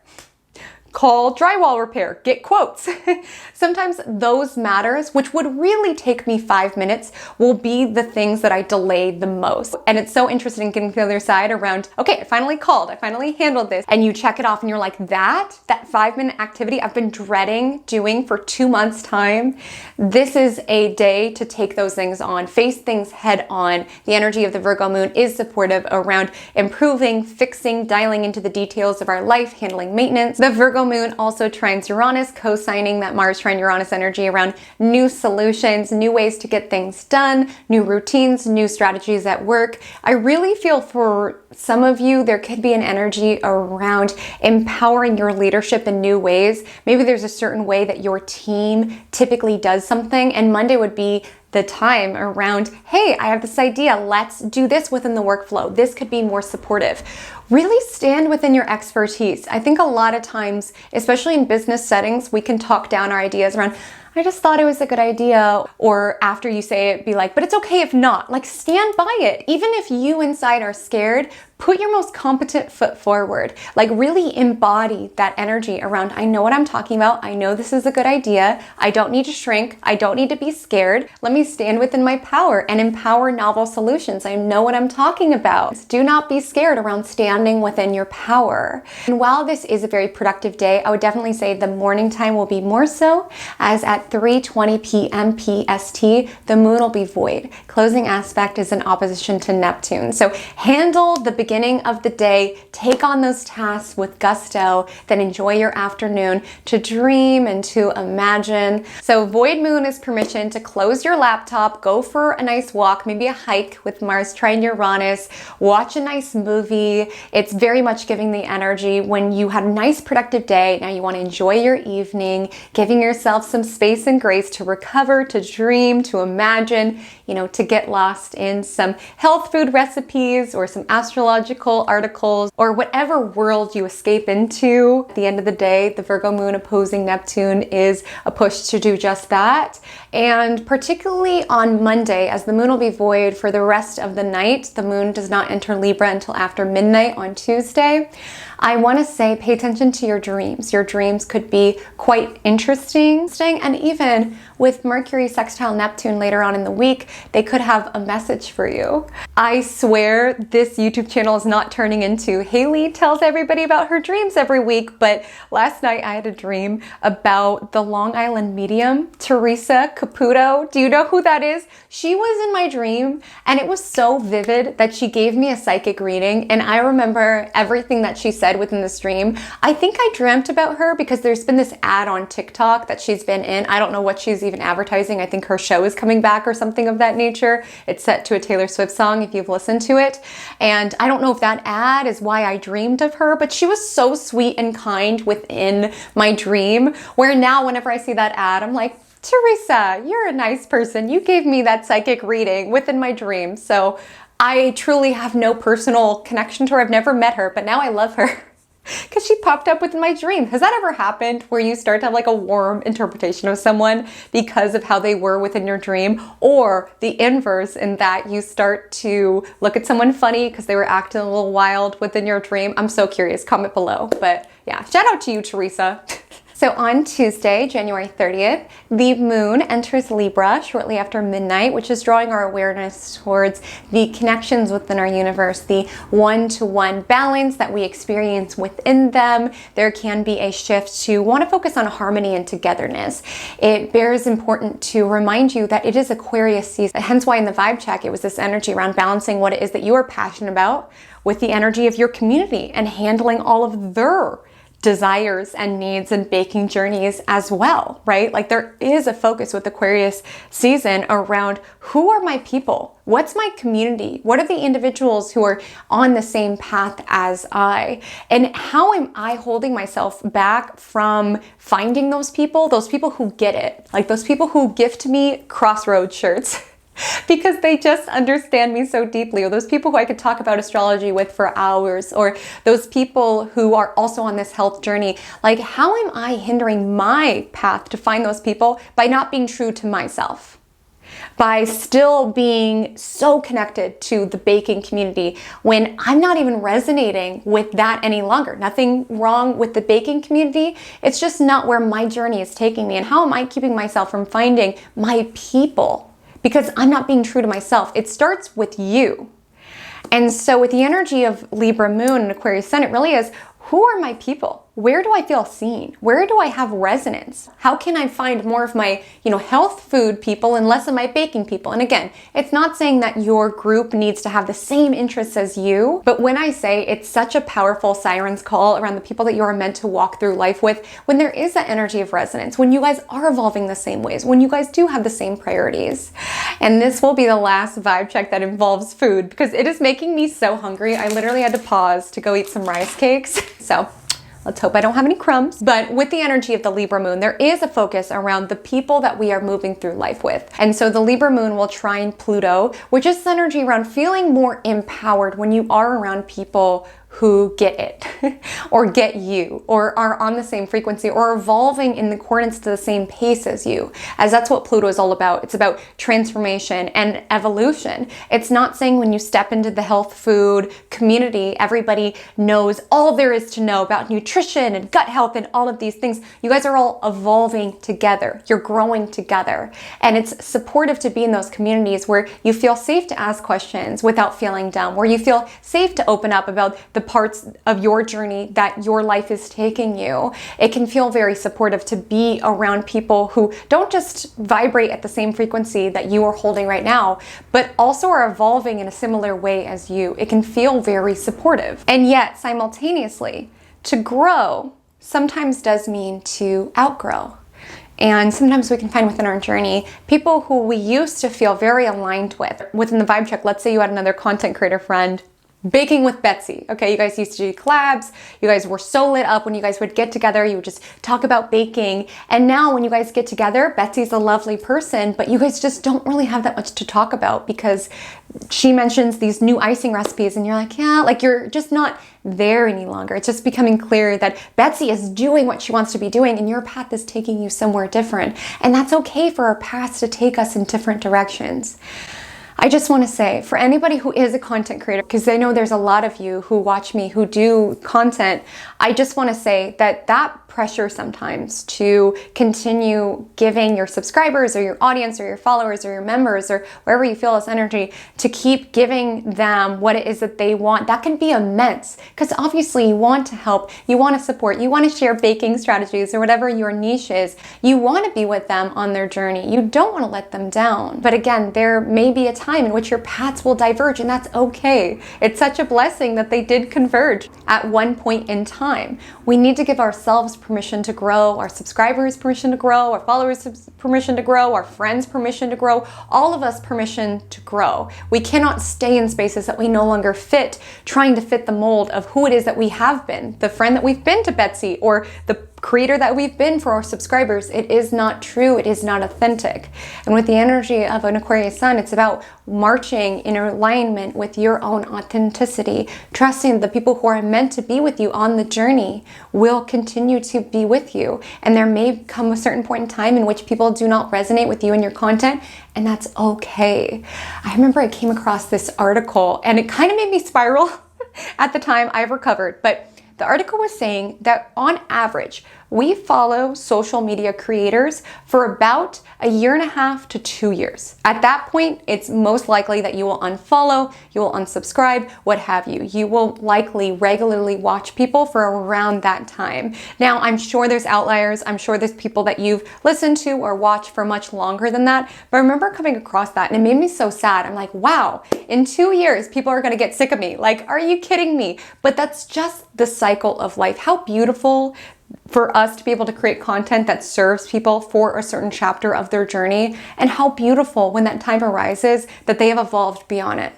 call drywall repair, get quotes. Sometimes those matters, which would really take me 5 minutes, will be the things that I delayed the most. And it's so interesting getting to the other side around, okay, I finally called, I finally handled this. And you check it off and you're like, that 5-minute activity I've been dreading doing for 2 months' time. This is a day to take those things on, face things head on. The energy of the Virgo moon is supportive around improving, fixing, dialing into the details of our life, handling maintenance. The Virgo moon also trines Uranus, co-signing that Mars trine Uranus energy around new solutions, new ways to get things done, new routines, new strategies at work. I really feel for some of you, there could be an energy around empowering your leadership in new ways. Maybe there's a certain way that your team typically does something, and Monday would be the time around, hey, I have this idea, let's do this within the workflow. This could be more supportive. Really stand within your expertise. I think a lot of times, especially in business settings, we can talk down our ideas around, I just thought it was a good idea. Or after you say it, be like, but it's okay if not. Like, stand by it. Even if you inside are scared, put your most competent foot forward. Like, really embody that energy around, I know what I'm talking about. I know this is a good idea. I don't need to shrink. I don't need to be scared. Let me stand within my power and empower novel solutions. I know what I'm talking about. Do not be scared around standing within your power. And while this is a very productive day, I would definitely say the morning time will be more so, as at 3:20 p.m. PST, the moon will be void. Closing aspect is in opposition to Neptune. So handle the beginning of the day, take on those tasks with gusto, then enjoy your afternoon to dream and to imagine. So void moon is permission to close your laptop, go for a nice walk, maybe a hike with Mars trine Uranus, watch a nice movie. It's very much giving the energy when you had a nice productive day. Now you want to enjoy your evening, giving yourself some space and grace to recover, to dream, to imagine, to get lost in some health food recipes or some astrological articles or whatever world you escape into. At the end of the day, the Virgo moon opposing Neptune is a push to do just that. And particularly on Monday, as the moon will be void for the rest of the night, the moon does not enter Libra until after midnight on Tuesday. I want to say pay attention to your dreams. Your dreams could be quite interesting, and even with Mercury sextile Neptune later on in the week, they could have a message for you. I swear this YouTube channel is not turning into Haley tells everybody about her dreams every week, but last night I had a dream about the Long Island medium, Teresa Caputo. Do you know who that is? She was in my dream and it was so vivid that she gave me a psychic reading, and I remember everything that she said within this dream. I think I dreamt about her because there's been this ad on TikTok that she's been in. I don't know what she's even advertising. I think her show is coming back or something of that nature. It's set to a Taylor Swift song if you've listened to it. And I don't know if that ad is why I dreamed of her, but she was so sweet and kind within my dream, where now whenever I see that ad, I'm like, Teresa, you're a nice person. You gave me that psychic reading within my dream. So I truly have no personal connection to her. I've never met her, but now I love her because she popped up within my dream. Has that ever happened where you start to have like a warm interpretation of someone because of how they were within your dream? Or the inverse, in that you start to look at someone funny because they were acting a little wild within your dream? I'm so curious. Comment below. But yeah, shout out to you, Teresa. So on Tuesday, January 30th, the moon enters Libra shortly after midnight, which is drawing our awareness towards the connections within our universe, the one-to-one balance that we experience within them. There can be a shift to want to focus on harmony and togetherness. It bears important to remind you that it is Aquarius season, hence why in the vibe check, it was this energy around balancing what it is that you are passionate about with the energy of your community and handling all of their desires and needs and baking journeys as well, right? Like there is a focus with Aquarius season around who are my people? What's my community? What are the individuals who are on the same path as I? And how am I holding myself back from finding those people who get it, like those people who gift me Crossroads shirts because they just understand me so deeply, or those people who I could talk about astrology with for hours, or those people who are also on this health journey. Like, how am I hindering my path to find those people by not being true to myself? By still being so connected to the baking community when I'm not even resonating with that any longer. Nothing wrong with the baking community. It's just not where my journey is taking me. And how am I keeping myself from finding my people? Because I'm not being true to myself. It starts with you. And so with the energy of Libra Moon and Aquarius Sun, it really is, who are my people? Where do I feel seen? Where do I have resonance? How can I find more of my, health food people and less of my baking people? And again, it's not saying that your group needs to have the same interests as you, but when I say it's such a powerful siren's call around the people that you are meant to walk through life with, when there is that energy of resonance, when you guys are evolving the same ways, when you guys do have the same priorities. And this will be the last vibe check that involves food because it is making me so hungry. I literally had to pause to go eat some rice cakes. So let's hope I don't have any crumbs. But with the energy of the Libra Moon, there is a focus around the people that we are moving through life with. And so the Libra Moon will trine Pluto, which is this energy around feeling more empowered when you are around people who get it or get you or are on the same frequency or evolving in accordance to the same pace as you, as that's what Pluto is all about. It's about transformation and evolution. It's not saying when you step into the health food community, everybody knows all there is to know about nutrition and gut health and all of these things. You guys are all evolving together. You're growing together. And it's supportive to be in those communities where you feel safe to ask questions without feeling dumb, where you feel safe to open up about the parts of your journey that your life is taking you. It can feel very supportive to be around people who don't just vibrate at the same frequency that you are holding right now, but also are evolving in a similar way as you. It can feel very supportive. And yet, simultaneously, to grow sometimes does mean to outgrow. And sometimes we can find within our journey people who we used to feel very aligned with. Within the vibe check, let's say you had another content creator friend, baking with Betsy. Okay, you guys used to do collabs. You guys were so lit up when you guys would get together. You would just talk about baking. And now when you guys get together, Betsy's a lovely person, but you guys just don't really have that much to talk about because she mentions these new icing recipes and you're like, yeah, like you're just not there any longer. It's just becoming clear that Betsy is doing what she wants to be doing and your path is taking you somewhere different. And that's okay for our paths to take us in different directions. I just want to say, for anybody who is a content creator, because I know there's a lot of you who watch me who do content, I just want to say that pressure sometimes to continue giving your subscribers or your audience or your followers or your members or wherever you feel this energy to keep giving them what it is that they want, that can be immense because obviously you want to help, you want to support, you want to share baking strategies or whatever your niche is. You want to be with them on their journey. You don't want to let them down. But again, there may be a time in which your paths will diverge and that's okay. It's such a blessing that they did converge at one point in time. We need to give ourselves permission to grow, our subscribers permission to grow, our followers permission to grow, our friends permission to grow, all of us permission to grow. We cannot stay in spaces that we no longer fit, trying to fit the mold of who it is that we have been, the friend that we've been to Betsy, or the creator that we've been for our subscribers. It is not true. It is not authentic. And with the energy of an Aquarius sun, it's about marching in alignment with your own authenticity, trusting the people who are meant to be with you on the journey will continue to be with you. And there may come a certain point in time in which people do not resonate with you and your content, and that's okay. I remember I came across this article and it kind of made me spiral at the time. I've recovered, but the article was saying that on average, we follow social media creators for about a year and a half to 2 years. At that point, it's most likely that you will unfollow, you will unsubscribe, what have you. You will likely regularly watch people for around that time. Now, I'm sure there's outliers. I'm sure there's people that you've listened to or watched for much longer than that. But I remember coming across that and it made me so sad. I'm like, wow, in 2 years, people are going to get sick of me. Like, are you kidding me? But that's just the cycle of life. How beautiful for us to be able to create content that serves people for a certain chapter of their journey, and how beautiful when that time arises that they have evolved beyond it.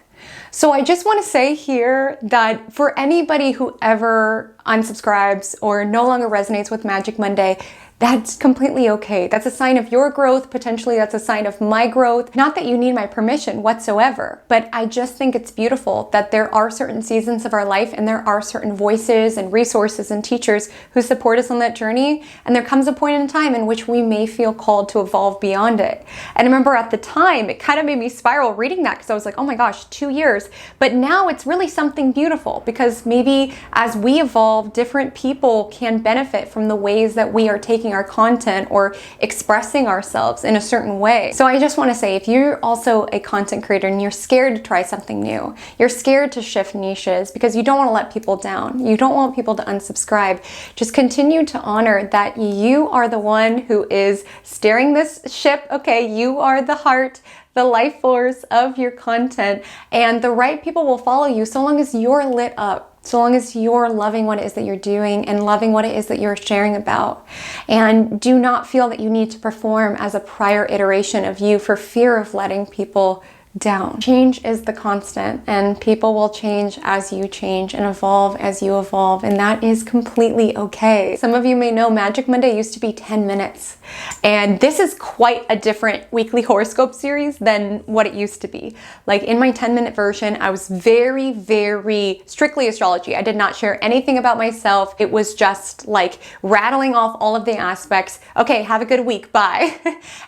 So I just want to say here that for anybody who ever unsubscribes or no longer resonates with Magic Monday, that's completely okay. That's a sign of your growth. Potentially that's a sign of my growth. Not that you need my permission whatsoever, but I just think it's beautiful that there are certain seasons of our life and there are certain voices and resources and teachers who support us on that journey. And there comes a point in time in which we may feel called to evolve beyond it. And I remember at the time, it kind of made me spiral reading that because I was like, oh my gosh, 2 years. But now it's really something beautiful because maybe as we evolve, different people can benefit from the ways that we are taking our content or expressing ourselves in a certain way. So I just want to say, if you're also a content creator and you're scared to try something new, you're scared to shift niches because you don't want to let people down, you don't want people to unsubscribe, just continue to honor that you are the one who is steering this ship. Okay, you are the heart, the life force of your content, and the right people will follow you so long as you're lit up. So long as you're loving what it is that you're doing and loving what it is that you're sharing about. And do not feel that you need to perform as a prior iteration of you for fear of letting people down. Change is the constant, and people will change as you change and evolve as you evolve, and that is completely okay. Some of you may know Magic Monday used to be 10 minutes, and this is quite a different weekly horoscope series than what it used to be. Like in my 10-minute version, I was very, very strictly astrology. I did not share anything about myself. It was just like rattling off all of the aspects. Okay, have a good week, bye.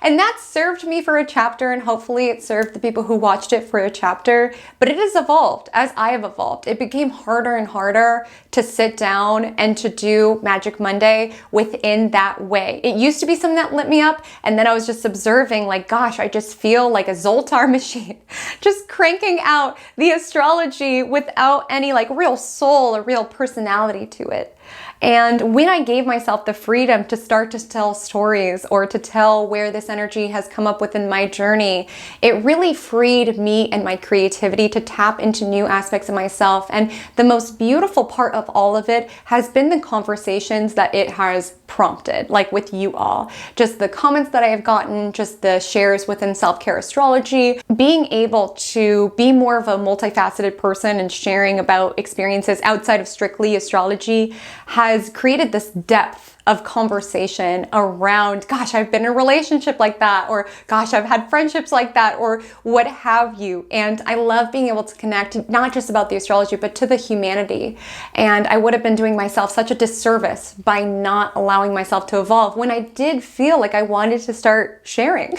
And that served me for a chapter, and hopefully it served the people who watched it for a chapter, but it has evolved as I have evolved. It became harder and harder to sit down and to do Magic Monday within that way. It used to be something that lit me up, and then I was just observing like, gosh, I just feel like a Zoltar machine, just cranking out the astrology without any like real soul or real personality to it. And when I gave myself the freedom to start to tell stories or to tell where this energy has come up within my journey, it really freed me and my creativity to tap into new aspects of myself. And the most beautiful part of all of it has been the conversations that it has prompted, like with you all. Just the comments that I have gotten, just the shares within Self-Care Astrology, being able to be more of a multifaceted person and sharing about experiences outside of strictly astrology has created this depth of conversation around, gosh, I've been in a relationship like that, or gosh, I've had friendships like that, or what have you. And I love being able to connect, not just about the astrology, but to the humanity. And I would have been doing myself such a disservice by not allowing myself to evolve when I did feel like I wanted to start sharing,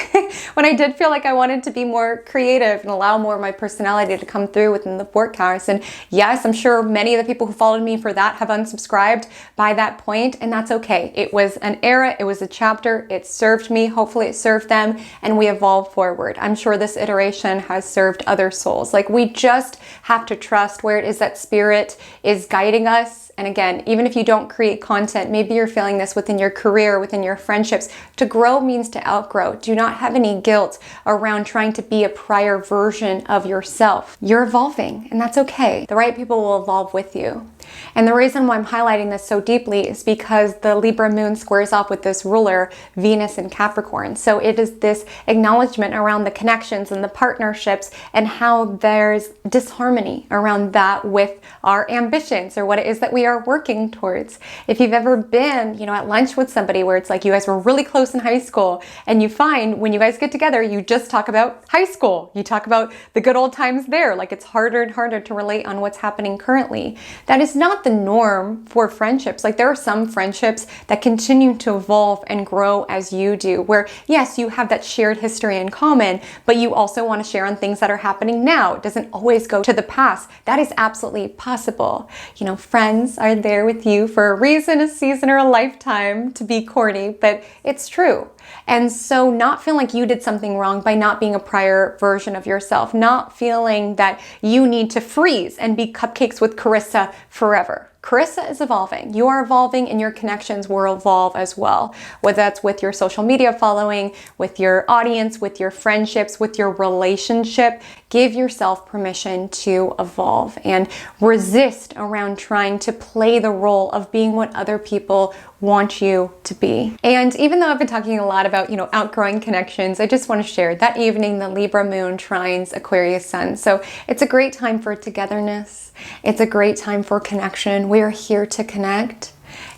when I did feel like I wanted to be more creative and allow more of my personality to come through within the forecast. And yes, I'm sure many of the people who followed me for that have unsubscribed by that point, and that's okay. It was an era, it was a chapter, it served me, hopefully it served them, and we evolved forward. I'm sure this iteration has served other souls. Like, we just have to trust where it is that spirit is guiding us. And again, even if you don't create content, maybe you're feeling this within your career, within your friendships. To grow means to outgrow. Do not have any guilt around trying to be a prior version of yourself. You're evolving, and that's okay. The right people will evolve with you. And the reason why I'm highlighting this so deeply is because the Libra moon squares off with this ruler, Venus in Capricorn. So it is this acknowledgement around the connections and the partnerships and how there's disharmony around that with our ambitions or what it is that we are working towards. If you've ever been, at lunch with somebody where it's like you guys were really close in high school, and you find when you guys get together, you just talk about high school. You talk about the good old times there. Like, it's harder and harder to relate on what's happening currently. That is not the norm for friendships. Like there are some friendships that continue to evolve and grow as you do, where yes, you have that shared history in common, but you also want to share on things that are happening now. It doesn't always go to the past. That is absolutely possible. You know, friends are there with you for a reason, a season, or a lifetime, to be corny, but it's true. And so not feeling like you did something wrong by not being a prior version of yourself, not feeling that you need to freeze and be cupcakes with Carissa forever. Carissa is evolving. You are evolving, and your connections will evolve as well. Whether that's with your social media following, with your audience, with your friendships, with your relationship, give yourself permission to evolve and resist around trying to play the role of being what other people want you to be. And even though I've been talking a lot about, outgrowing connections, I just want to share that evening the Libra moon trines Aquarius sun. So it's a great time for togetherness. It's a great time for connection. We are here to connect.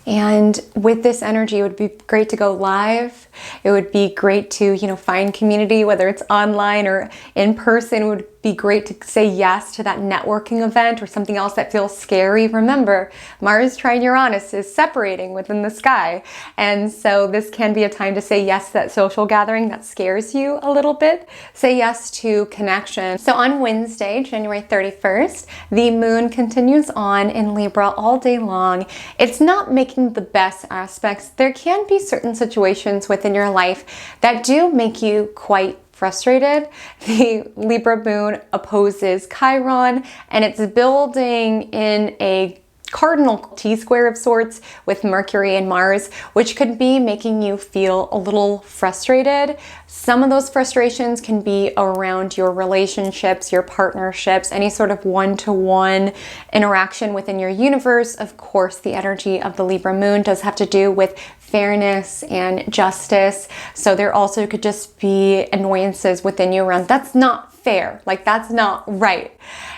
And with this energy, it would be great to go live. It would be great to, find community, whether it's online or in person. It would be great to say yes to that networking event or something else that feels scary. Remember, Mars trine Uranus is separating within the sky. And so this can be a time to say yes to that social gathering that scares you a little bit. Say yes to connection. So on Wednesday, January 31st, the moon continues on in Libra all day long. It's not making the best aspects. There can be certain situations within your life that do make you quite frustrated. The Libra moon opposes Chiron, and it's building in a cardinal T-square of sorts with Mercury and Mars, which could be making you feel a little frustrated. Some of those frustrations can be around your relationships, your partnerships, any sort of one-to-one interaction within your universe. Of course, the energy of the Libra moon does have to do with fairness and justice. So there also could just be annoyances within you around that's not fair, like that's not right.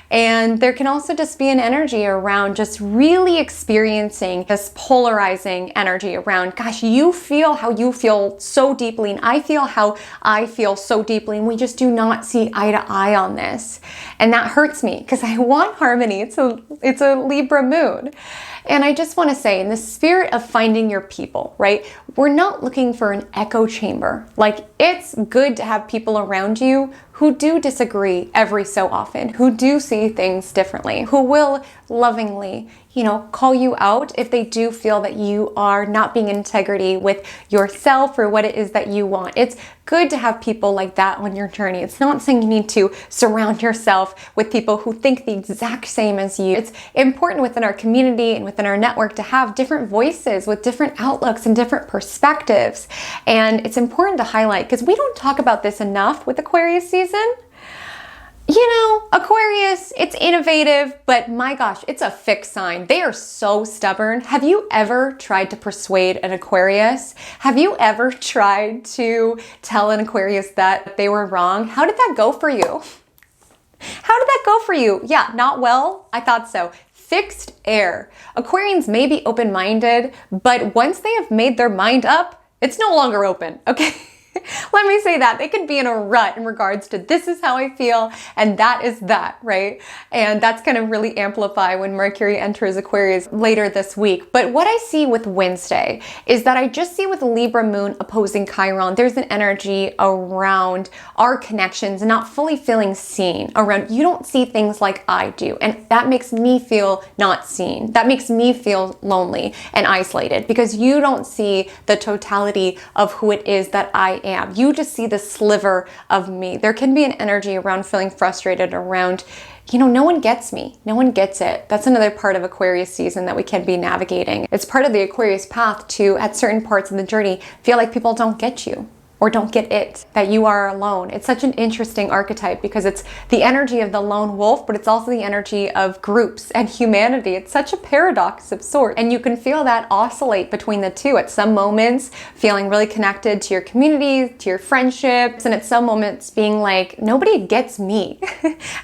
And there can also just be an energy around just really experiencing this polarizing energy around, gosh, you feel how you feel so deeply, and I feel how I feel so deeply, and we just do not see eye to eye on this. And that hurts me because I want harmony. It's a Libra moon. And I just want to say, in the spirit of finding your people, right? We're not looking for an echo chamber. Like, it's good to have people around you who do disagree every so often, who do see things differently, who will lovingly, call you out if they do feel that you are not being in integrity with yourself or what it is that you want. It's good to have people like that on your journey. It's not saying you need to surround yourself with people who think the exact same as you. It's important within our community and within our network to have different voices with different outlooks and different perspectives. And it's important to highlight, because we don't talk about this enough with Aquarius season. Aquarius, it's innovative, but my gosh, it's a fixed sign. They are so stubborn. Have you ever tried to persuade an Aquarius? Have you ever tried to tell an Aquarius that they were wrong? How did that go for you? How did that go for you? Yeah, not well? I thought so. Fixed air. Aquarians may be open-minded, but once they have made their mind up, it's no longer open, okay? Let me say that. They could be in a rut in regards to this is how I feel and that is that, right? And that's going to really amplify when Mercury enters Aquarius later this week. But what I see with Wednesday is that I just see with Libra moon opposing Chiron, there's an energy around our connections and not fully feeling seen, around you don't see things like I do. And that makes me feel not seen. That makes me feel lonely and isolated because you don't see the totality of who it is that I am. You just see the sliver of me. There can be an energy around feeling frustrated around, no one gets me. No one gets it. That's another part of Aquarius season that we can be navigating. It's part of the Aquarius path to, at certain parts of the journey, feel like people don't get you or don't get it, that you are alone. It's such an interesting archetype because it's the energy of the lone wolf, but it's also the energy of groups and humanity. It's such a paradox of sorts. And you can feel that oscillate between the two. At some moments, feeling really connected to your community, to your friendships, and at some moments being like, nobody gets me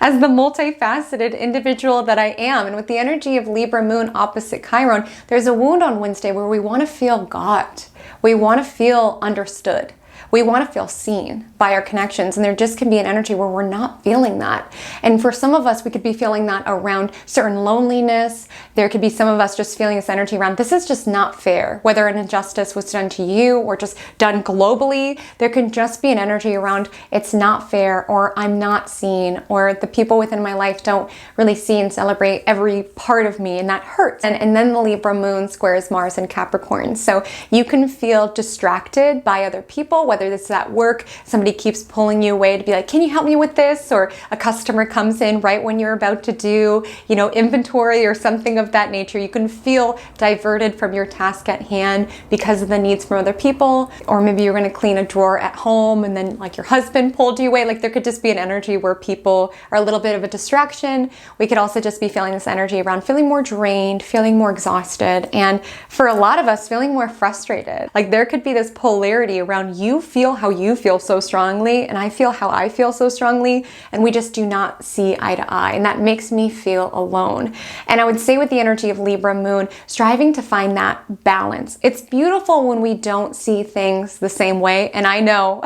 as the multifaceted individual that I am. And with the energy of Libra moon opposite Chiron, there's a wound on Wednesday where we want to feel got. We want to feel understood. We want to feel seen by our connections, and there just can be an energy where we're not feeling that. And for some of us, we could be feeling that around certain loneliness. There could be some of us just feeling this energy around, this is just not fair. Whether an injustice was done to you or just done globally, there can just be an energy around, it's not fair, or I'm not seen, or the people within my life don't really see and celebrate every part of me, and that hurts. And then the Libra moon squares Mars in Capricorn. So you can feel distracted by other people, whether this is at work, somebody keeps pulling you away to be like, can you help me with this? Or a customer comes in right when you're about to do, inventory or something of that nature. You can feel diverted from your task at hand because of the needs from other people. Or maybe you're going to clean a drawer at home and then like your husband pulled you away. Like there could just be an energy where people are a little bit of a distraction. We could also just be feeling this energy around feeling more drained, feeling more exhausted, and for a lot of us, feeling more frustrated. Like there could be this polarity around you feel how you feel so strongly and I feel how I feel so strongly, and we just do not see eye to eye, and that makes me feel alone. And I would say with the energy of Libra moon, striving to find that balance. It's beautiful when we don't see things the same way, and I know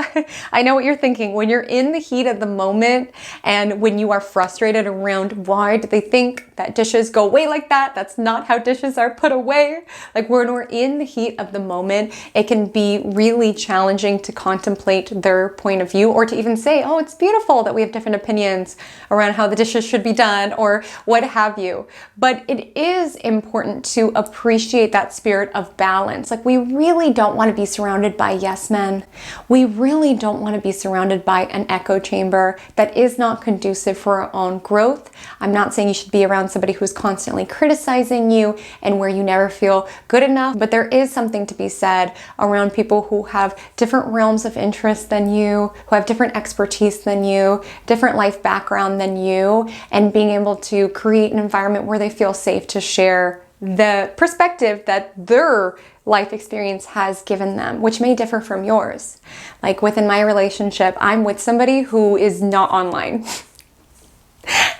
I know what you're thinking. When you're in the heat of the moment and when you are frustrated around why do they think that dishes go away like that? That's not how dishes are put away. Like when we're in the heat of the moment, it can be really challenging to contemplate their point of view, or to even say, oh, it's beautiful that we have different opinions around how the dishes should be done, or what have you. But it is important to appreciate that spirit of balance. Like we really don't want to be surrounded by yes men. We really don't want to be surrounded by an echo chamber that is not conducive for our own growth. I'm not saying you should be around somebody who's constantly criticizing you and where you never feel good enough, but there is something to be said around people who have different realms of interest than you, who have different expertise than you, different life background than you, and being able to create an environment where they feel safe to share the perspective that their life experience has given them, which may differ from yours. Like within my relationship, I'm with somebody who is not online.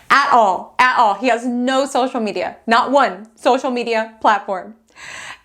At all. He has no social media, not one social media platform.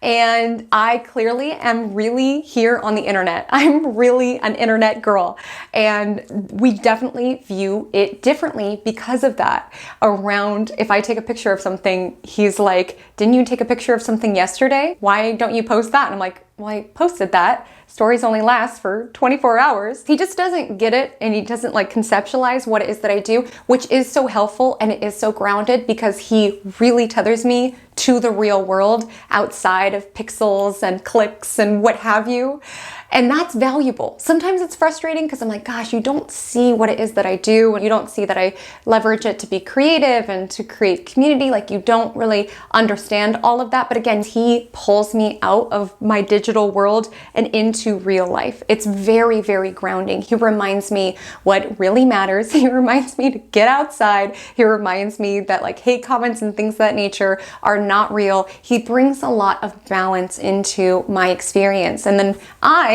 And I clearly am really here on the internet. I'm really an internet girl. And we definitely view it differently because of that. Around, if I take a picture of something, he's like, didn't you take a picture of something yesterday? Why don't you post that? And I'm like, well, I posted that. Stories only last for 24 hours. He just doesn't get it, and he doesn't like conceptualize what it is that I do, which is so helpful and it is so grounded because he really tethers me to the real world outside of pixels and clicks and what have you. And that's valuable. Sometimes it's frustrating because I'm like, gosh, you don't see what it is that I do, and you don't see that I leverage it to be creative and to create community. Like you don't really understand all of that. But again, he pulls me out of my digital world and into real life. It's very, very grounding. He reminds me what really matters. He reminds me to get outside. He reminds me that like hate comments and things of that nature are not real. He brings a lot of balance into my experience. And then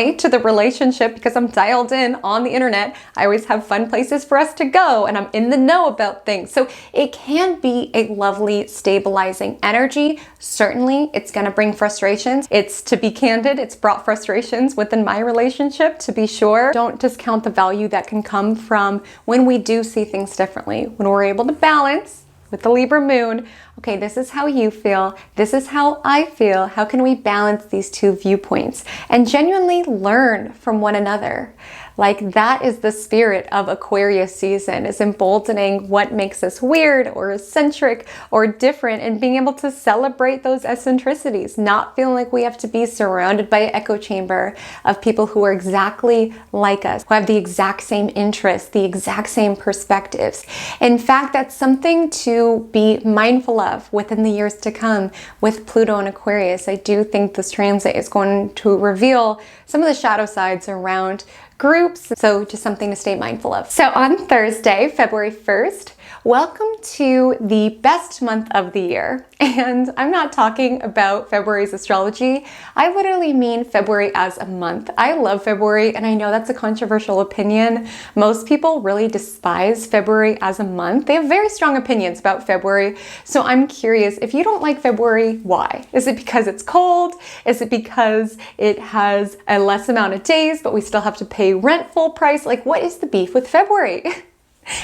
to the relationship, because I'm dialed in on the internet, I always have fun places for us to go and I'm in the know about things. So it can be a lovely stabilizing energy. Certainly it's going to bring frustrations. It's, to be candid, it's brought frustrations within my relationship, to be sure. Don't discount the value that can come from when we do see things differently, when we're able to balance with the Libra moon. Okay, this is how you feel. This is how I feel. How can we balance these two viewpoints and genuinely learn from one another? Like that is the spirit of Aquarius season, is emboldening what makes us weird or eccentric or different, and being able to celebrate those eccentricities, not feeling like we have to be surrounded by an echo chamber of people who are exactly like us, who have the exact same interests, the exact same perspectives. In fact, that's something to be mindful of within the years to come with Pluto and Aquarius. I do think this transit is going to reveal some of the shadow sides around groups. So just something to stay mindful of. So on Thursday, February 1st, welcome to the best month of the year. And I'm not talking about February's astrology. I literally mean February as a month. I love February, and I know that's a controversial opinion. Most people really despise February as a month. They have very strong opinions about February. So I'm curious, if you don't like February, why? Is it because it's cold? Is it because it has a less amount of days, but we still have to pay rent full price? Like, what is the beef with February?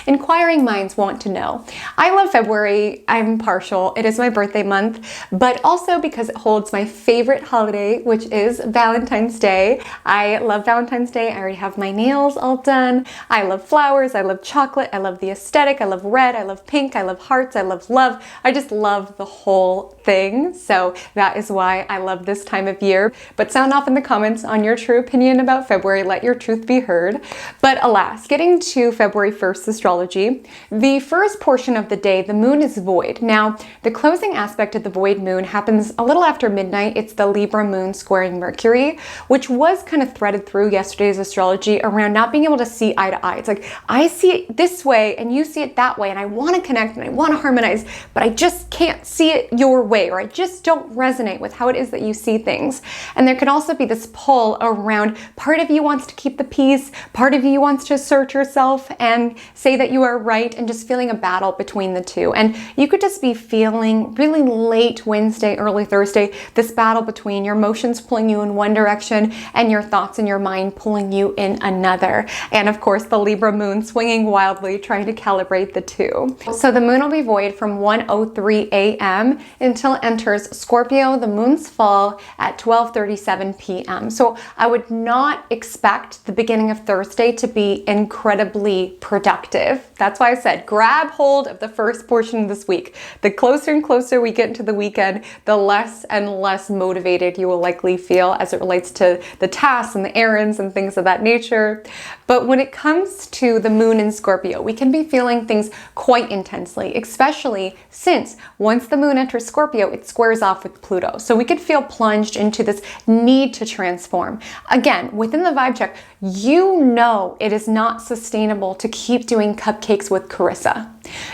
Inquiring minds want to know. I love February. I'm partial. It is my birthday month, but also because it holds my favorite holiday, which is Valentine's Day. I love Valentine's Day. I already have my nails all done. I love flowers. I love chocolate. I love the aesthetic. I love red. I love pink. I love hearts. I love love. I just love the whole thing. So that is why I love this time of year. But sound off in the comments on your true opinion about February. Let your truth be heard. But alas, getting to February 1st astrology, the first portion of the day, the moon is void. Now, the closing aspect of the void moon happens a little after midnight. It's the Libra moon squaring Mercury, which was kind of threaded through yesterday's astrology around not being able to see eye to eye. It's like, I see it this way and you see it that way, and I want to connect and I want to harmonize, but I just can't see it your way, or I just don't resonate with how it is that you see things. And there could also be this pull around, part of you wants to keep the peace, part of you wants to assert yourself and say that you are right, and just feeling a battle between the two. And you could just be feeling really late Wednesday, early Thursday, this battle between your emotions pulling you in one direction and your thoughts and your mind pulling you in another. And of course, the Libra moon swinging wildly, trying to calibrate the two. So the moon will be void from 1:03 a.m. until it enters Scorpio. The moon's fall at 12:37 p.m. So I would not expect the beginning of Thursday to be incredibly productive. That's why I said grab hold of the first portion of this week. The closer and closer we get into the weekend, the less and less motivated you will likely feel as it relates to the tasks and the errands and things of that nature. But when it comes to the moon in Scorpio, we can be feeling things quite intensely, especially since once the moon enters Scorpio, it squares off with Pluto. So we could feel plunged into this need to transform. Again, within the vibe check, you know it is not sustainable to keep doing cupcakes with Carissa.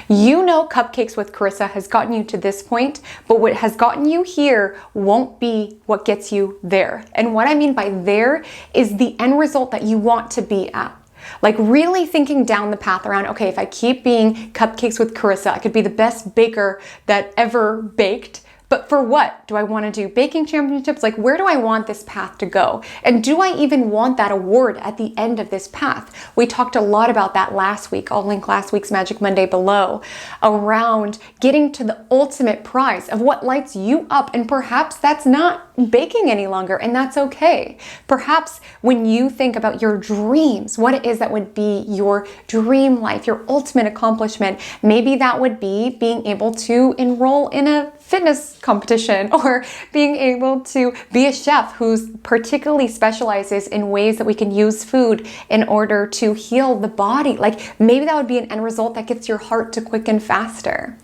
You know cupcakes with Carissa has gotten you to this point, but what has gotten you here won't be what gets you there. And what I mean by there is the end result that you want to be at. Like really thinking down the path around, okay, if I keep being cupcakes with Carissa, I could be the best baker that ever baked. But for what? Do I want to do baking championships? Like, where do I want this path to go? And do I even want that award at the end of this path? We talked a lot about that last week. I'll link last week's Magic Monday below, around getting to the ultimate prize of what lights you up. And perhaps that's not baking any longer, and that's okay. Perhaps when you think about your dreams, what it is that would be your dream life, your ultimate accomplishment, maybe that would be being able to enroll in a fitness competition, or being able to be a chef who's particularly specializes in ways that we can use food in order to heal the body. Like maybe that would be an end result that gets your heart to quicken faster.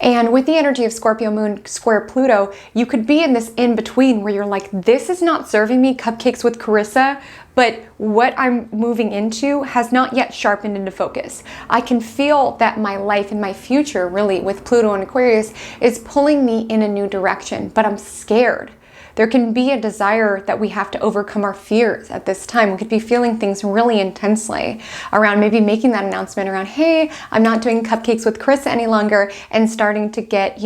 And with the energy of Scorpio moon square Pluto, you could be in this in-between where you're like, this is not serving me cupcakes with Carissa, but what I'm moving into has not yet sharpened into focus. I can feel that my life and my future, really, with Pluto and Aquarius, is pulling me in a new direction, but I'm scared. There can be a desire that we have to overcome our fears at this time. We could be feeling things really intensely around maybe making that announcement around, hey, I'm not doing cupcakes with Carissa any longer, and starting to get,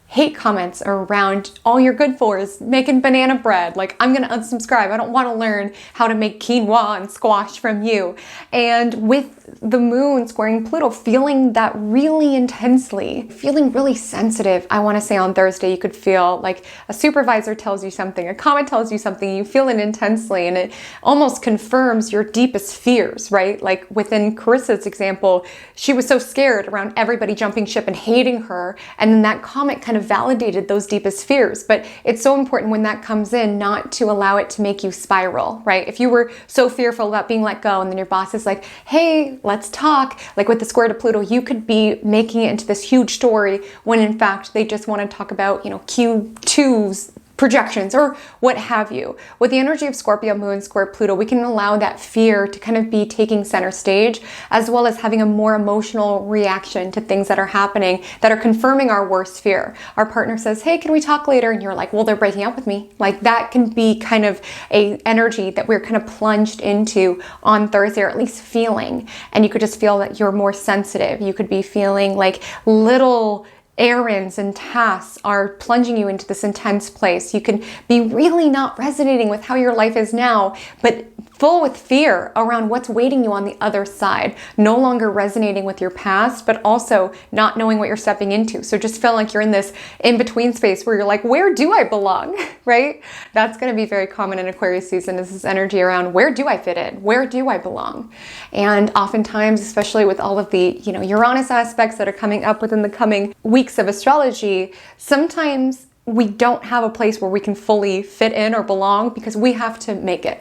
hate comments around all you're good for is making banana bread. Like, I'm gonna unsubscribe. I don't want to learn how to make quinoa and squash from you. And with the moon squaring Pluto, feeling that really intensely, feeling really sensitive. I want to say on Thursday, you could feel like a supervisor tells you something, a comet tells you something, you feel it intensely, and it almost confirms your deepest fears, right? Like within Carissa's example, she was so scared around everybody jumping ship and hating her, and then that comet kind of validated those deepest fears. But it's so important when that comes in not to allow it to make you spiral, right? If you were so fearful about being let go and then your boss is like, hey, let's talk, like with the square to Pluto, you could be making it into this huge story when in fact they just want to talk about, Q2's projections or what have you. With the energy of Scorpio Moon square Pluto, we can allow that fear to kind of be taking center stage, as well as having a more emotional reaction to things that are happening that are confirming our worst fear. Our partner says, hey, can we talk later? And you're like, well, they're breaking up with me. Like that can be kind of a energy that we're kind of plunged into on Thursday, or at least feeling. And you could just feel that you're more sensitive. You could be feeling like little errands and tasks are plunging you into this intense place. You can be really not resonating with how your life is now, but full with fear around what's waiting you on the other side. No longer resonating with your past, but also not knowing what you're stepping into. So just feel like you're in this in-between space where you're like, where do I belong, right? That's going to be very common in Aquarius season, is this energy around where do I fit in? Where do I belong? And oftentimes, especially with all of the, Uranus aspects that are coming up within the coming weeks of astrology, sometimes we don't have a place where we can fully fit in or belong because we have to make it,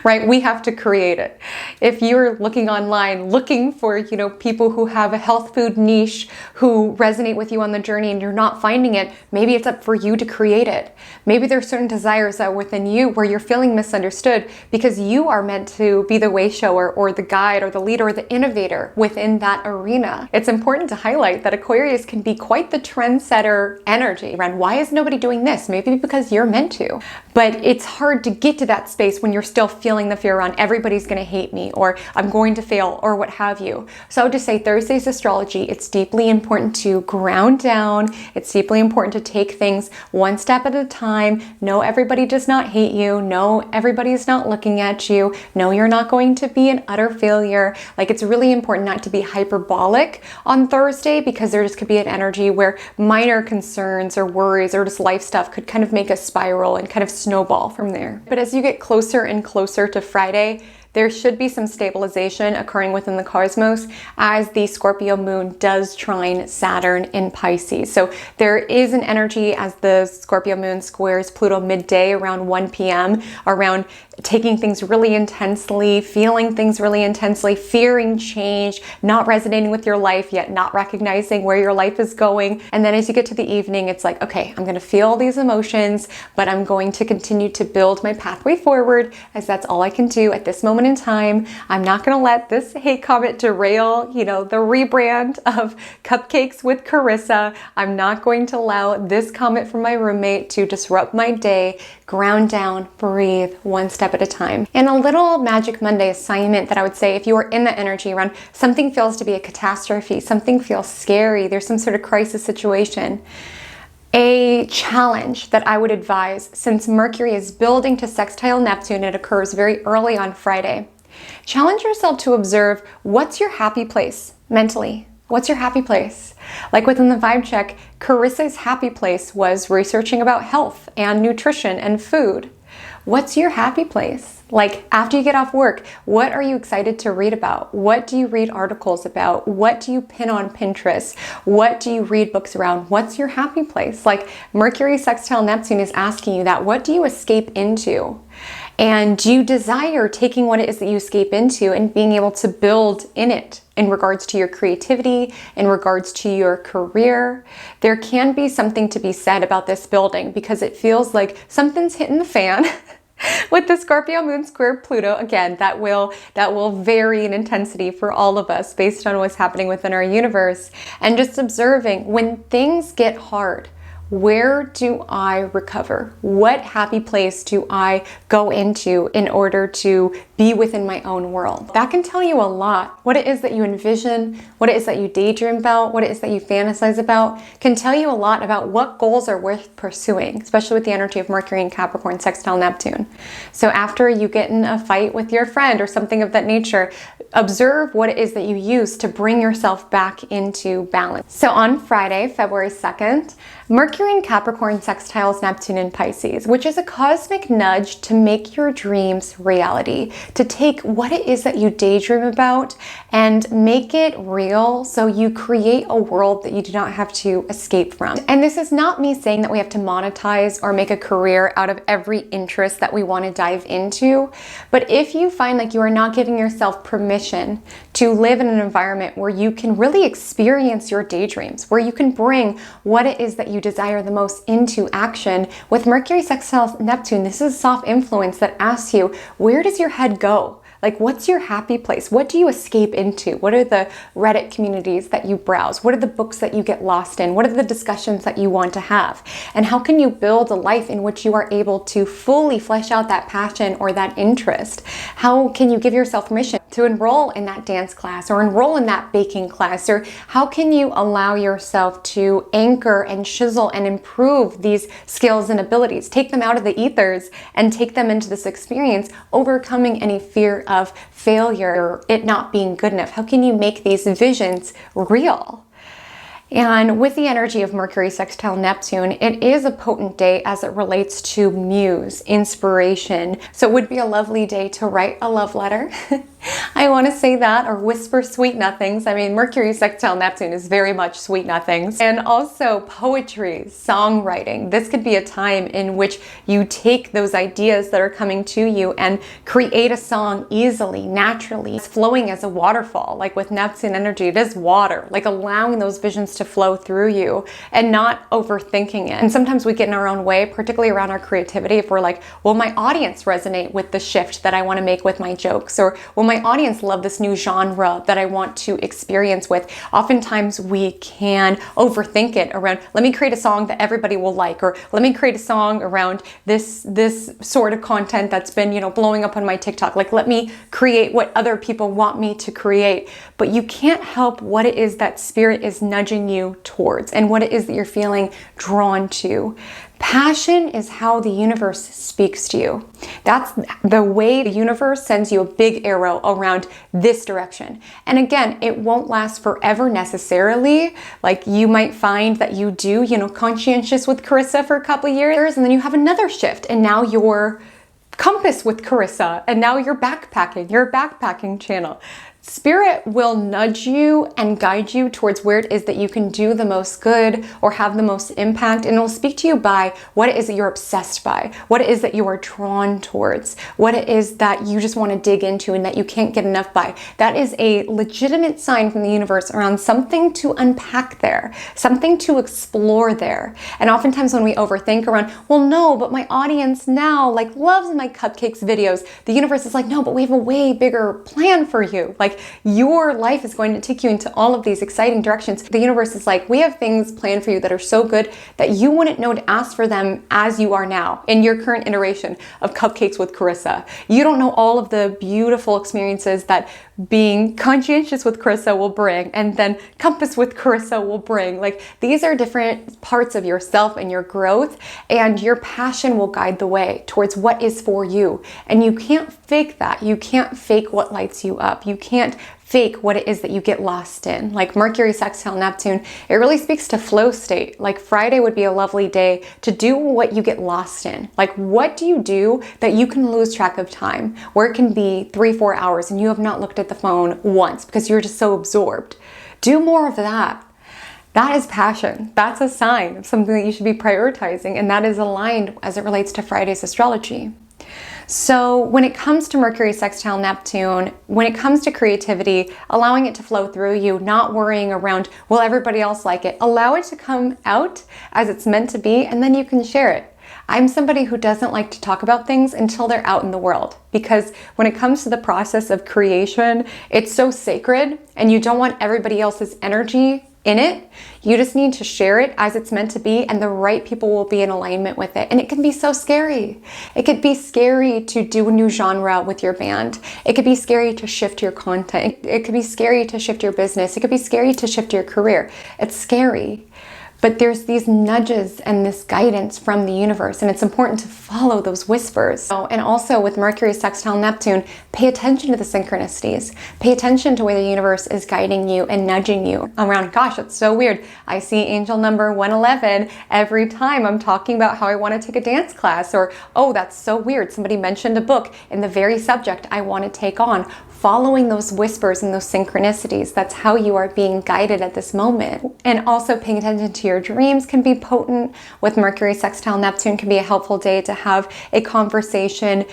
right? We have to create it. If you're looking online, looking for, people who have a health food niche, who resonate with you on the journey and you're not finding it, maybe it's up for you to create it. Maybe there's certain desires that are within you where you're feeling misunderstood because you are meant to be the way shower or the guide or the leader or the innovator within that arena. It's important to highlight that Aquarius can be quite the trendsetter energy around why is nobody doing this? Maybe because you're meant to. But it's hard to get to that space when you're still feeling the fear around everybody's going to hate me or I'm going to fail or what have you. So I would just say Thursday's astrology, it's deeply important to ground down. It's deeply important to take things one step at a time. No, everybody does not hate you. No, everybody is not looking at you. No, you're not going to be an utter failure. Like it's really important not to be hyperbolic on Thursday because there just could be an energy where minor concerns or worries or just life stuff could kind of make a spiral and kind of snowball from there. But as you get closer and closer to Friday, there should be some stabilization occurring within the cosmos as the Scorpio moon does trine Saturn in Pisces. So there is an energy as the Scorpio moon squares Pluto midday around 1 p.m. around taking things really intensely, feeling things really intensely, fearing change, not resonating with your life yet, not recognizing where your life is going. And then as you get to the evening, it's like, okay, I'm going to feel these emotions, but I'm going to continue to build my pathway forward as that's all I can do at this moment in time. I'm not going to let this hate comet derail, the rebrand of Cupcakes with Carissa. I'm not going to allow this comment from my roommate to disrupt my day. Ground down, breathe, one step at a time. And a little Magic Monday assignment that I would say if you are in the energy around something feels to be a catastrophe, something feels scary, there's some sort of crisis situation. A challenge that I would advise, since Mercury is building to sextile Neptune, it occurs very early on Friday. Challenge yourself to observe what's your happy place mentally. What's your happy place? Like within the vibe check, Carissa's happy place was researching about health and nutrition and food. What's your happy place? Like after you get off work, what are you excited to read about? What do you read articles about? What do you pin on Pinterest? What do you read books around? What's your happy place? Like Mercury sextile Neptune is asking you that. What do you escape into? And do you desire taking what it is that you escape into and being able to build in it in regards to your creativity, in regards to your career? There can be something to be said about this building because it feels like something's hitting the fan. With the Scorpio moon square Pluto, again, that will vary in intensity for all of us based on what's happening within our universe. And just observing when things get hard, where do I recover? What happy place do I go into in order to be within my own world? That can tell you a lot. What it is that you envision, what it is that you daydream about, what it is that you fantasize about, can tell you a lot about what goals are worth pursuing, especially with the energy of Mercury and Capricorn sextile Neptune. So after you get in a fight with your friend or something of that nature, observe what it is that you use to bring yourself back into balance. So on Friday, February 2nd, Mercury in Capricorn sextiles Neptune in Pisces, which is a cosmic nudge to make your dreams reality, to take what it is that you daydream about and make it real so you create a world that you do not have to escape from. And this is not me saying that we have to monetize or make a career out of every interest that we want to dive into, but if you find like you are not giving yourself permission permission to live in an environment where you can really experience your daydreams, where you can bring what it is that you desire the most into action. With Mercury sextile Neptune, this is a soft influence that asks you, where does your head go? Like, what's your happy place? What do you escape into? What are the Reddit communities that you browse? What are the books that you get lost in? What are the discussions that you want to have? And how can you build a life in which you are able to fully flesh out that passion or that interest? How can you give yourself permission to enroll in that dance class or enroll in that baking class? Or how can you allow yourself to anchor and chisel and improve these skills and abilities? Take them out of the ethers and take them into this experience, overcoming any fear of failure or it not being good enough. How can you make these visions real? And with the energy of Mercury sextile Neptune, it is a potent day as it relates to muse, inspiration. So it would be a lovely day to write a love letter. I want to say that, or whisper sweet nothings. I mean, Mercury sextile Neptune is very much sweet nothings. And also poetry, songwriting. This could be a time in which you take those ideas that are coming to you and create a song easily, naturally. It's flowing as a waterfall. Like with Neptune energy, it is water, like allowing those visions to flow through you and not overthinking it. And sometimes we get in our own way, particularly around our creativity. If we're like, will my audience resonate with the shift that I want to make with my jokes? Or will my audience love this new genre that I want to experience with? Oftentimes we can overthink it around, let me create a song that everybody will like, or let me create a song around this sort of content that's been, blowing up on my TikTok. Like, let me create what other people want me to create. But you can't help what it is that spirit is nudging you towards and what it is that you're feeling drawn to. Passion is how the universe speaks to you. That's the way the universe sends you a big arrow around this direction. And again, it won't last forever necessarily. Like, you might find that you do, conscientious with Carissa for a couple of years, and then you have another shift, and now you're compass with Carissa, and now you're backpacking. You're a backpacking channel. Spirit will nudge you and guide you towards where it is that you can do the most good or have the most impact. And it will speak to you by what it is that you're obsessed by, what it is that you are drawn towards, what it is that you just want to dig into and that you can't get enough by. That is a legitimate sign from the universe around something to unpack there, something to explore there. And oftentimes when we overthink around, well, no, but my audience now loves my cupcakes videos. The universe is like, no, but we have a way bigger plan for you. Your life is going to take you into all of these exciting directions. The universe is like, we have things planned for you that are so good that you wouldn't know to ask for them as you are now in your current iteration of Cupcakes with Carissa. You don't know all of the beautiful experiences that being conscientious with Carissa will bring, and then Compass with Carissa will bring. These are different parts of yourself and your growth, and your passion will guide the way towards what is for you. And you can't fake that. You can't fake what lights you up. You can't fake what it is that you get lost in. Like Mercury sextile Neptune, it really speaks to flow state. Like Friday would be a lovely day to do what you get lost in. Like, what do you do that you can lose track of time, where it can be 3-4 hours and you have not looked at the phone once because you're just so absorbed? Do more of that. That is passion. That's a sign of something that you should be prioritizing, and that is aligned as it relates to Friday's astrology. So when it comes to Mercury sextile Neptune, when it comes to creativity, allowing it to flow through you, not worrying around, will everybody else like it? Allow it to come out as it's meant to be, and then you can share it. I'm somebody who doesn't like to talk about things until they're out in the world, because when it comes to the process of creation, it's so sacred and you don't want everybody else's energy in it. You just need to share it as it's meant to be, and the right people will be in alignment with it. And it can be so scary. It could be scary to do a new genre with your band. It could be scary to shift your content. It could be scary to shift your business. It could be scary to shift your career. It's scary. But there's these nudges and this guidance from the universe, and it's important to follow those whispers. And also with Mercury sextile Neptune, pay attention to the synchronicities. Pay attention to where the universe is guiding you and nudging you around. Gosh, it's so weird. I see angel number 111 every time I'm talking about how I want to take a dance class, or, oh, that's so weird. Somebody mentioned a book in the very subject I want to take on. Following those whispers and those synchronicities, that's how you are being guided at this moment. And also paying attention to your dreams can be potent. With Mercury sextile Neptune, can be a helpful day to have a conversation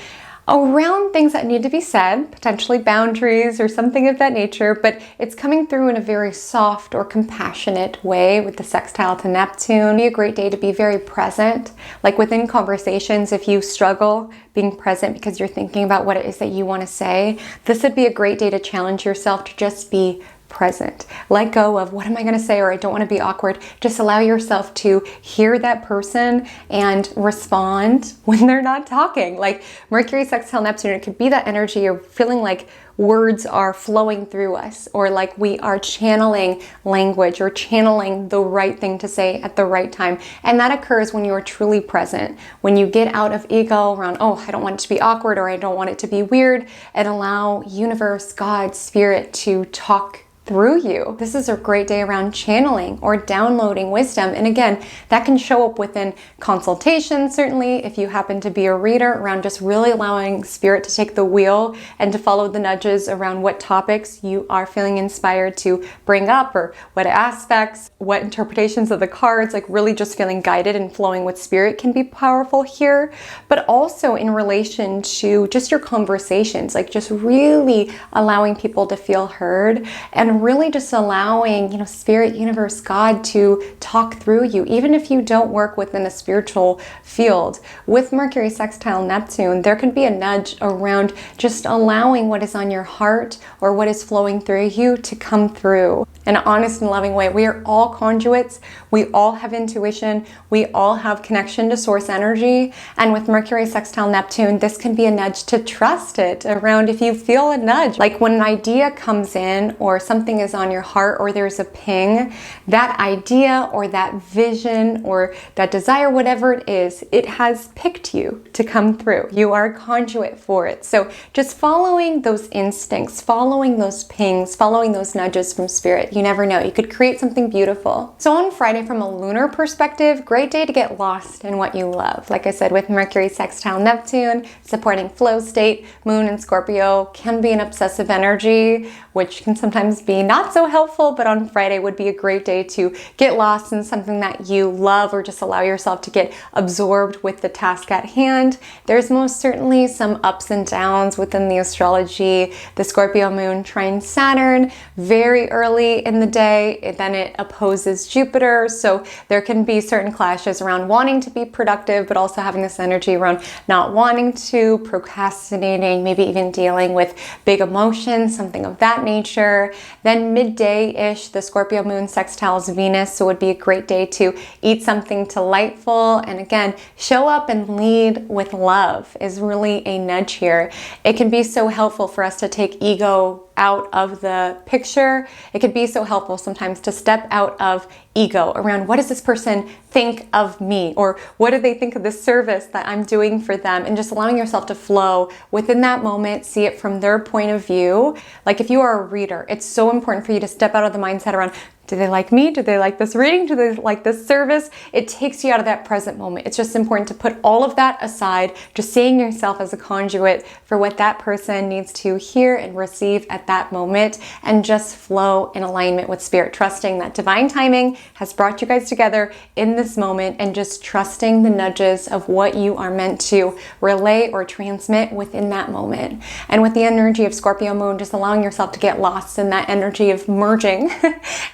around things that need to be said, potentially boundaries or something of that nature, but it's coming through in a very soft or compassionate way with the sextile to Neptune. It'd be a great day to be very present. Like within conversations, if you struggle being present because you're thinking about what it is that you want to say, this would be a great day to challenge yourself to just be present. Let go of what am I going to say, or I don't want to be awkward. Just allow yourself to hear that person and respond when they're not talking. Like Mercury sextile Neptune, it could be that energy of feeling like words are flowing through us, or like we are channeling language or channeling the right thing to say at the right time. And that occurs when you are truly present, when you get out of ego around, oh, I don't want it to be awkward, or I don't want it to be weird, and allow universe, God, spirit to talk through you. This is a great day around channeling or downloading wisdom. And again, that can show up within consultation, certainly, if you happen to be a reader, around just really allowing spirit to take the wheel and to follow the nudges around what topics you are feeling inspired to bring up, or what aspects, what interpretations of the cards, like really just feeling guided and flowing with spirit can be powerful here. But also in relation to just your conversations, like just really allowing people to feel heard, and really just allowing, spirit, universe, God to talk through you, even if you don't work within a spiritual field. With Mercury sextile Neptune, there can be a nudge around just allowing what is on your heart or what is flowing through you to come through in an honest and loving way. We are all conduits. We all have intuition. We all have connection to source energy. And with Mercury sextile Neptune, this can be a nudge to trust it around. If you feel a nudge, like when an idea comes in or something is on your heart, or there's a ping, that idea or that vision or that desire, whatever it is, it has picked you to come through. You are a conduit for it. So just following those instincts, following those pings, following those nudges from spirit. You never know, you could create something beautiful. So on Friday, from a lunar perspective, great day to get lost in what you love. Like I said, with Mercury sextile Neptune, supporting flow state, Moon in Scorpio can be an obsessive energy, which can sometimes be not so helpful, but on Friday would be a great day to get lost in something that you love, or just allow yourself to get absorbed with the task at hand. There's most certainly some ups and downs within the astrology. The Scorpio Moon trine Saturn very early in the day, then it opposes Jupiter, so there can be certain clashes around wanting to be productive, but also having this energy around not wanting to, procrastinating, maybe even dealing with big emotions, something of that nature. Then midday-ish, the Scorpio Moon sextiles Venus, so it would be a great day to eat something delightful, and again, show up and lead with love is really a nudge here. It can be so helpful for us to take ego out of the picture. It could be so helpful sometimes to step out of ego around, what does this person think of me, or what do they think of the service that I'm doing for them, and just allowing yourself to flow within that moment, see it from their point of view. Like if you are a reader, it's so important for you to step out of the mindset around, do they like me? Do they like this reading? Do they like this service? It takes you out of that present moment. It's just important to put all of that aside, just seeing yourself as a conduit for what that person needs to hear and receive at that moment, and just flow in alignment with spirit, trusting that divine timing has brought you guys together in this moment, and just trusting the nudges of what you are meant to relay or transmit within that moment. And with the energy of Scorpio Moon, just allowing yourself to get lost in that energy of merging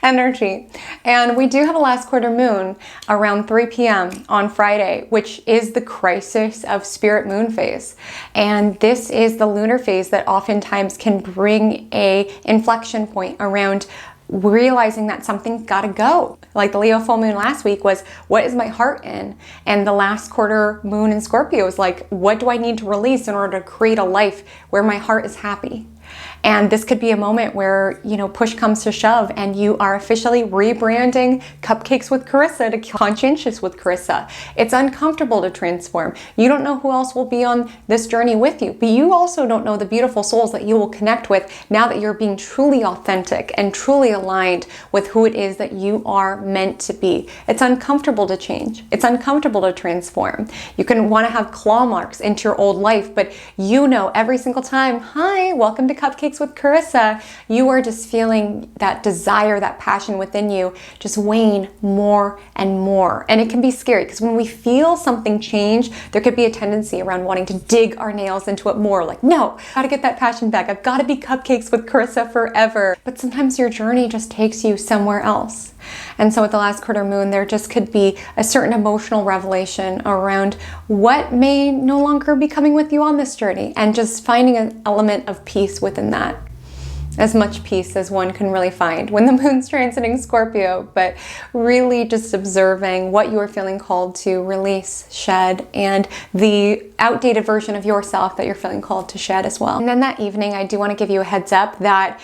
energy. And we do have a last quarter moon around 3 p.m. on Friday, which is the crisis of spirit moon phase. And this is the lunar phase that oftentimes can bring a inflection point around realizing that something's got to go. Like the Leo full moon last week was, what is my heart in? And the last quarter moon in Scorpio is like, what do I need to release in order to create a life where my heart is happy? And this could be a moment where, push comes to shove and you are officially rebranding Cupcakes with Carissa to Conscientious with Carissa. It's uncomfortable to transform. You don't know who else will be on this journey with you, but you also don't know the beautiful souls that you will connect with now that you're being truly authentic and truly aligned with who it is that you are meant to be. It's uncomfortable to change. It's uncomfortable to transform. You can want to have claw marks into your old life, but every single time, hi, welcome to Cupcakes cupcakes with Carissa, you are just feeling that desire, that passion within you just wane more and more. And it can be scary because when we feel something change, there could be a tendency around wanting to dig our nails into it more. Like, no, I've got to get that passion back. I've got to be cupcakes with Carissa forever. But sometimes your journey just takes you somewhere else. And so with the last quarter moon, there just could be a certain emotional revelation around what may no longer be coming with you on this journey, and just finding an element of peace within that. As much peace as one can really find when the moon's transiting Scorpio, but really just observing what you are feeling called to release, shed, and the outdated version of yourself that you're feeling called to shed as well. And then that evening, I do want to give you a heads up that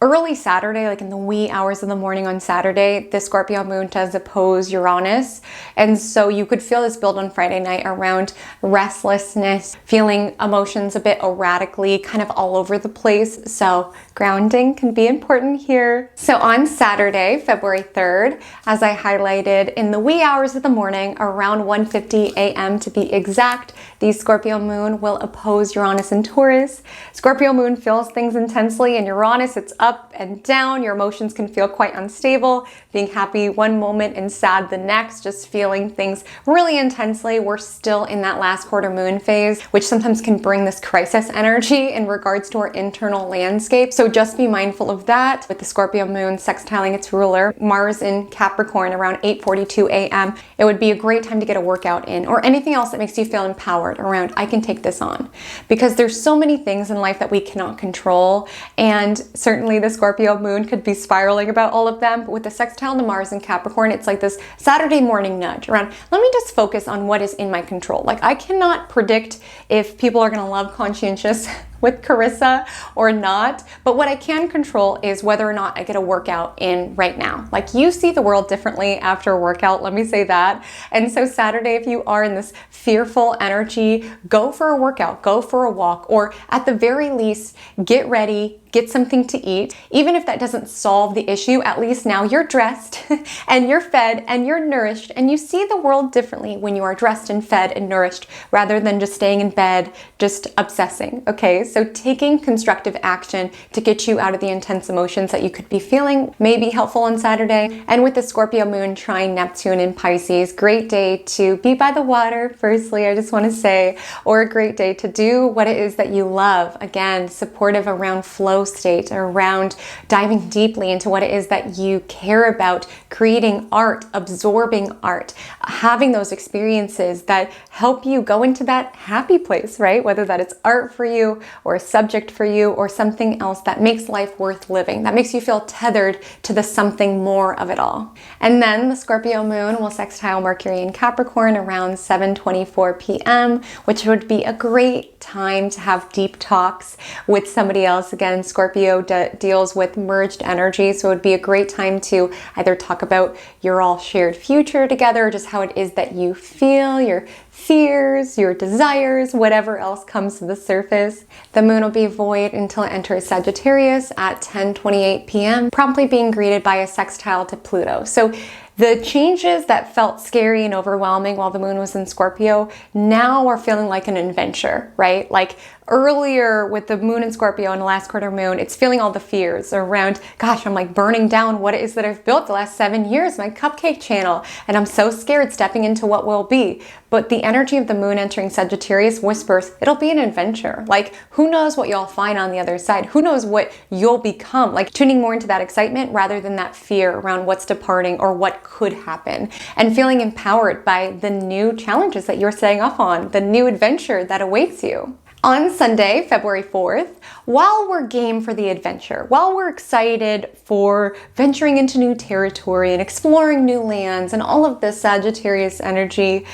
early Saturday, like in the wee hours of the morning on Saturday, the Scorpio moon does oppose Uranus. And so you could feel this build on Friday night around restlessness, feeling emotions a bit erratically, kind of all over the place. So grounding can be important here. So on Saturday, February 3rd, as I highlighted, in the wee hours of the morning, around 1:50 a.m. to be exact, the Scorpio moon will oppose Uranus in Taurus. Scorpio moon feels things intensely, and Uranus, it's up and down. Your emotions can feel quite unstable, being happy one moment and sad the next, just feeling things really intensely. We're still in that last quarter moon phase, which sometimes can bring this crisis energy in regards to our internal landscape. So just be mindful of that. With the Scorpio moon sextiling its ruler, Mars in Capricorn around 8:42 a.m., it would be a great time to get a workout in, or anything else that makes you feel empowered around, I can take this on. Because there's so many things in life that we cannot control, and certainly the Scorpio moon could be spiraling about all of them. But with the sextile to Mars in Capricorn, it's like this Saturday morning nudge around, let me just focus on what is in my control. Like, I cannot predict if people are going to love conscientious with Carissa or not, but what I can control is whether or not I get a workout in right now. Like, you see the world differently after a workout, let me say that. And so Saturday, if you are in this fearful energy, go for a workout, go for a walk, or at the very least, get ready, get something to eat. Even if that doesn't solve the issue, at least now you're dressed and you're fed and you're nourished, and you see the world differently when you are dressed and fed and nourished rather than just staying in bed, just obsessing, okay? So taking constructive action to get you out of the intense emotions that you could be feeling may be helpful on Saturday. And with the Scorpio moon trine Neptune in Pisces, great day to be by the water, firstly, I just want to say, or a great day to do what it is that you love. Again, supportive around flow state, around diving deeply into what it is that you care about, creating art, absorbing art, having those experiences that help you go into that happy place, right? Whether that it's art for you or a subject for you or something else that makes life worth living, that makes you feel tethered to the something more of it all. And then the Scorpio moon will sextile Mercury in Capricorn around 7:24 p.m., which would be a great time to have deep talks with somebody else. Again, Scorpio deals with merged energy, so it would be a great time to either talk about your all shared future together, just how it is that you feel, your fears, your desires, whatever else comes to the surface. The moon will be void until it enters Sagittarius at 10:28 p.m., promptly being greeted by a sextile to Pluto. So the changes that felt scary and overwhelming while the moon was in Scorpio now are feeling like an adventure, right? Like earlier with the moon in Scorpio and the last quarter moon, it's feeling all the fears around, gosh, I'm like burning down what it is that I've built the last 7 years, my cupcake channel, and I'm so scared stepping into what will be. But the energy of the moon entering Sagittarius whispers, it'll be an adventure. Like, who knows what you'll find on the other side? Who knows what you'll become? Like, tuning more into that excitement rather than that fear around what's departing or what could happen, and feeling empowered by the new challenges that you're setting off on, the new adventure that awaits you. On Sunday, February 4th, while we're game for the adventure, while we're excited for venturing into new territory and exploring new lands and all of this Sagittarius energy,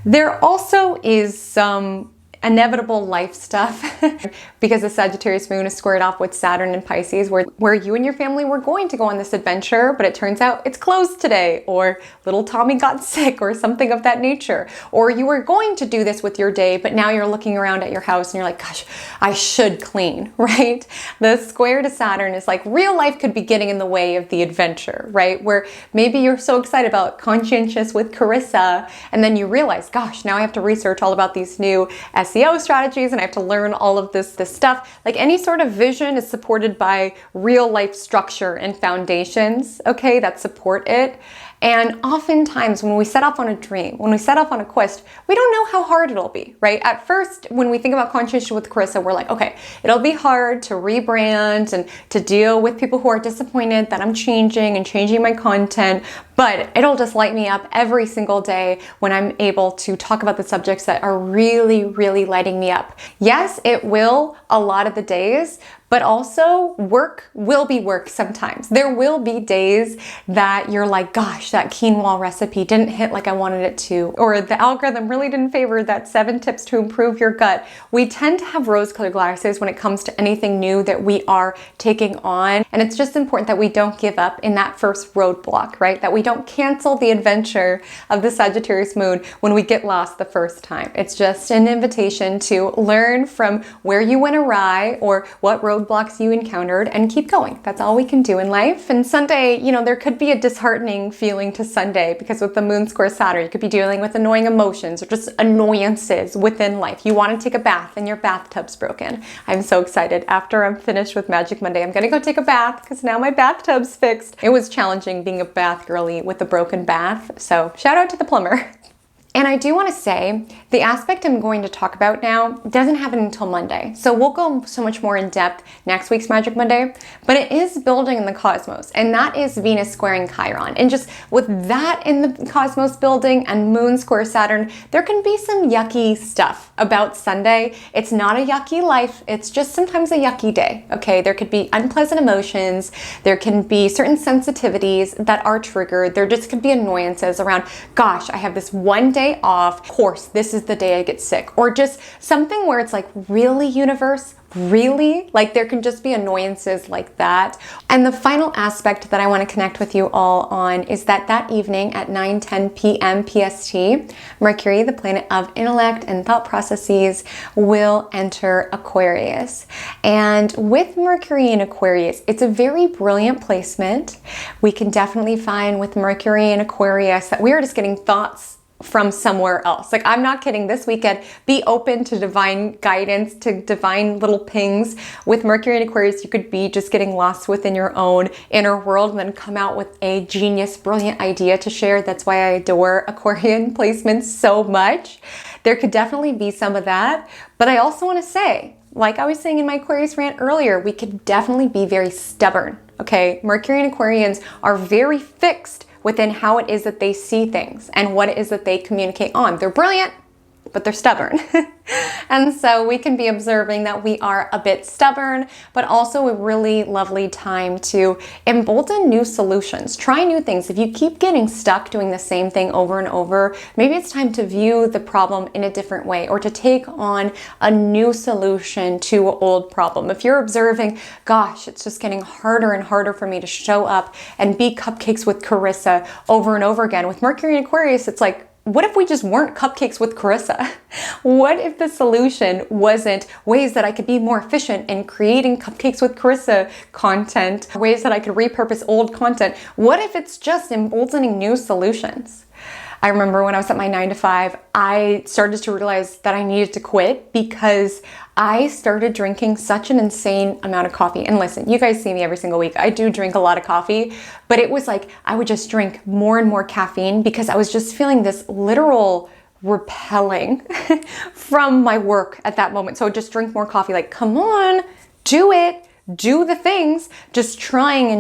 there also is some inevitable life stuff because the Sagittarius moon is squared off with Saturn in Pisces, where you and your family were going to go on this adventure, but it turns out it's closed today, or little Tommy got sick, or something of that nature. Or you were going to do this with your day, but now you're looking around at your house and you're like, gosh, I should clean, right? The square to Saturn is like real life could be getting in the way of the adventure, right? Where maybe you're so excited about conscientious with Carissa, and then you realize, gosh, now I have to research all about these new SEO strategies and I have to learn all of this stuff. Like any sort of vision is supported by real life structure and foundations, okay, that support it. And oftentimes when we set off on a dream, when we set off on a quest, we don't know how hard it'll be, right? At first, when we think about Conscientious with Carissa, we're like, okay, it'll be hard to rebrand and to deal with people who are disappointed that I'm changing and changing my content, but it'll just light me up every single day when I'm able to talk about the subjects that are really, really lighting me up. Yes, it will a lot of the days, but also work will be work sometimes. There will be days that you're like, gosh, that quinoa recipe didn't hit like I wanted it to, or the algorithm really didn't favor that 7 tips to improve your gut. We tend to have rose-colored glasses when it comes to anything new that we are taking on. And it's just important that we don't give up in that first roadblock, right? That we don't cancel the adventure of the Sagittarius moon when we get lost the first time. It's just an invitation to learn from where you went awry or what roadblocks you encountered and keep going. That's all we can do in life. And Sunday, you know, there could be a disheartening feeling to Sunday because with the moon square Saturn, you could be dealing with annoying emotions or just annoyances within life. You want to take a bath and your bathtub's broken. I'm so excited. After I'm finished with Magic Monday, I'm gonna go take a bath because now my bathtub's fixed. It was challenging being a bath girly with a broken bath. So shout out to the plumber. And I do want to say, the aspect I'm going to talk about now doesn't happen until Monday. So we'll go so much more in depth next week's Magic Monday, but it is building in the cosmos, and that is Venus squaring Chiron. And just with that in the cosmos building and moon square Saturn, there can be some yucky stuff about Sunday. It's not a yucky life, it's just sometimes a yucky day, okay? There could be unpleasant emotions, there can be certain sensitivities that are triggered, there just could be annoyances around, gosh, I have this one day off, of course, this is the day I get sick, or just something where it's like, really, universe? Really? Like there can just be annoyances like that. And the final aspect that I want to connect with you all on is that evening at 9:10 p.m. PST, Mercury, the planet of intellect and thought processes, will enter Aquarius. And with Mercury in Aquarius, it's a very brilliant placement. We can definitely find with Mercury in Aquarius that we are just getting thoughts from somewhere else. Like, I'm not kidding. This weekend, be open to divine guidance, to divine little pings. With Mercury in Aquarius, you could be just getting lost within your own inner world and then come out with a genius, brilliant idea to share. That's why I adore Aquarian placements so much. There could definitely be some of that. But I also want to say, like I was saying in my Aquarius rant earlier, we could definitely be very stubborn. Okay, Mercury and Aquarians are very fixed within how it is that they see things and what it is that they communicate on. They're brilliant, but they're stubborn. And so we can be observing that we are a bit stubborn, but also a really lovely time to embolden new solutions. Try new things. If you keep getting stuck doing the same thing over and over, maybe it's time to view the problem in a different way or to take on a new solution to an old problem. If you're observing, gosh, it's just getting harder and harder for me to show up and be cupcakes with Carissa over and over again. With Mercury and Aquarius, it's like, what if we just weren't cupcakes with Carissa? What if the solution wasn't ways that I could be more efficient in creating cupcakes with Carissa content, ways that I could repurpose old content? What if it's just emboldening new solutions? I remember when I was at my 9 to 5, I started to realize that I needed to quit because I started drinking such an insane amount of coffee. And listen, you guys see me every single week. I do drink a lot of coffee, but it was like I would just drink more and more caffeine because I was just feeling this literal repelling from my work at that moment. So I would just drink more coffee, like, come on, do it. Do the things, just trying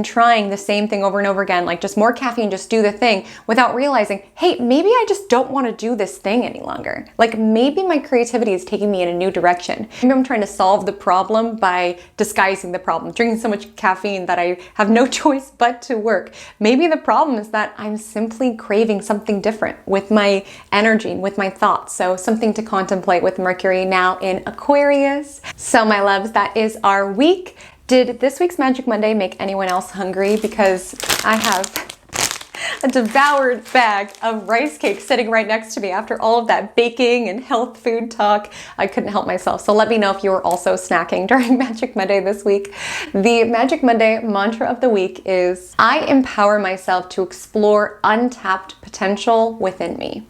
the same thing over and over again, like just more caffeine, just do the thing without realizing, hey, maybe I just don't want to do this thing any longer. Like maybe my creativity is taking me in a new direction. Maybe I'm trying to solve the problem by disguising the problem, drinking so much caffeine that I have no choice but to work. Maybe the problem is that I'm simply craving something different with my energy and with my thoughts. So something to contemplate with Mercury now in Aquarius. So my loves, that is our week. Did this week's Magic Monday make anyone else hungry? Because I a devoured bag of rice cake sitting right next to me after all of that baking and health food talk. I couldn't help myself. So let me know if you were also snacking during Magic Monday this week. The Magic Monday mantra of the week is, I empower myself to explore untapped potential within me.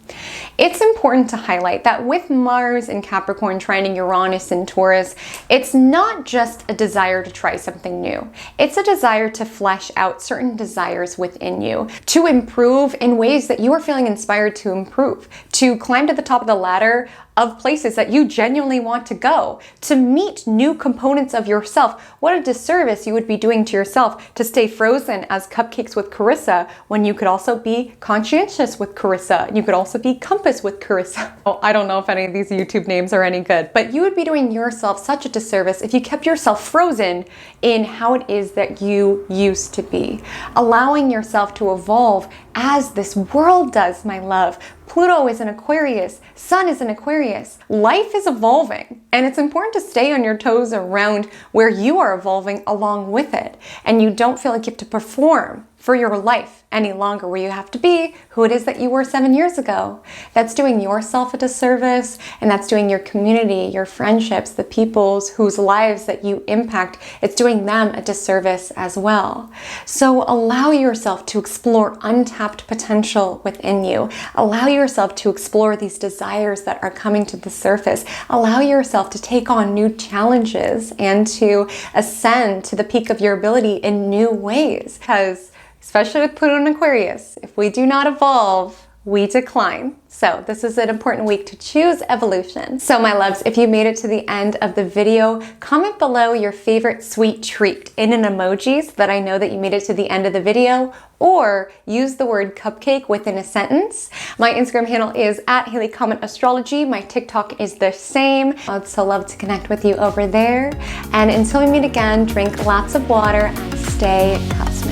It's important to highlight that with Mars in Capricorn trining Uranus in Taurus, it's not just a desire to try something new. It's a desire to flesh out certain desires within you, to improve in ways that you are feeling inspired to improve, to climb to the top of the ladder of places that you genuinely want to go, to meet new components of yourself. What a disservice you would be doing to yourself to stay frozen as cupcakes with Carissa when you could also be conscientious with Carissa. You could also be compass with Carissa. Oh, I don't know if any of these YouTube names are any good, but you would be doing yourself such a disservice if you kept yourself frozen in how it is that you used to be. Allowing yourself to evolve as this world does, my love. Pluto is an Aquarius, Sun is an Aquarius. Life is evolving, and it's important to stay on your toes around where you are evolving along with it, and you don't feel like you have to perform for your life any longer, where you have to be who it is that you were 7 years ago. That's doing yourself a disservice, and that's doing your community, your friendships, the people's whose lives that you impact, it's doing them a disservice as well. So allow yourself to explore untapped potential within you. Allow yourself to explore these desires that are coming to the surface. Allow yourself to take on new challenges and to ascend to the peak of your ability in new ways. Because especially with Pluto and Aquarius, if we do not evolve, we decline. So this is an important week to choose evolution. So my loves, if you made it to the end of the video, comment below your favorite sweet treat in an emoji so that I know that you made it to the end of the video, or use the word cupcake within a sentence. My Instagram handle is @HaleyCometAstrology. My TikTok is the same. I'd so love to connect with you over there. And until we meet again, drink lots of water and stay cosmic.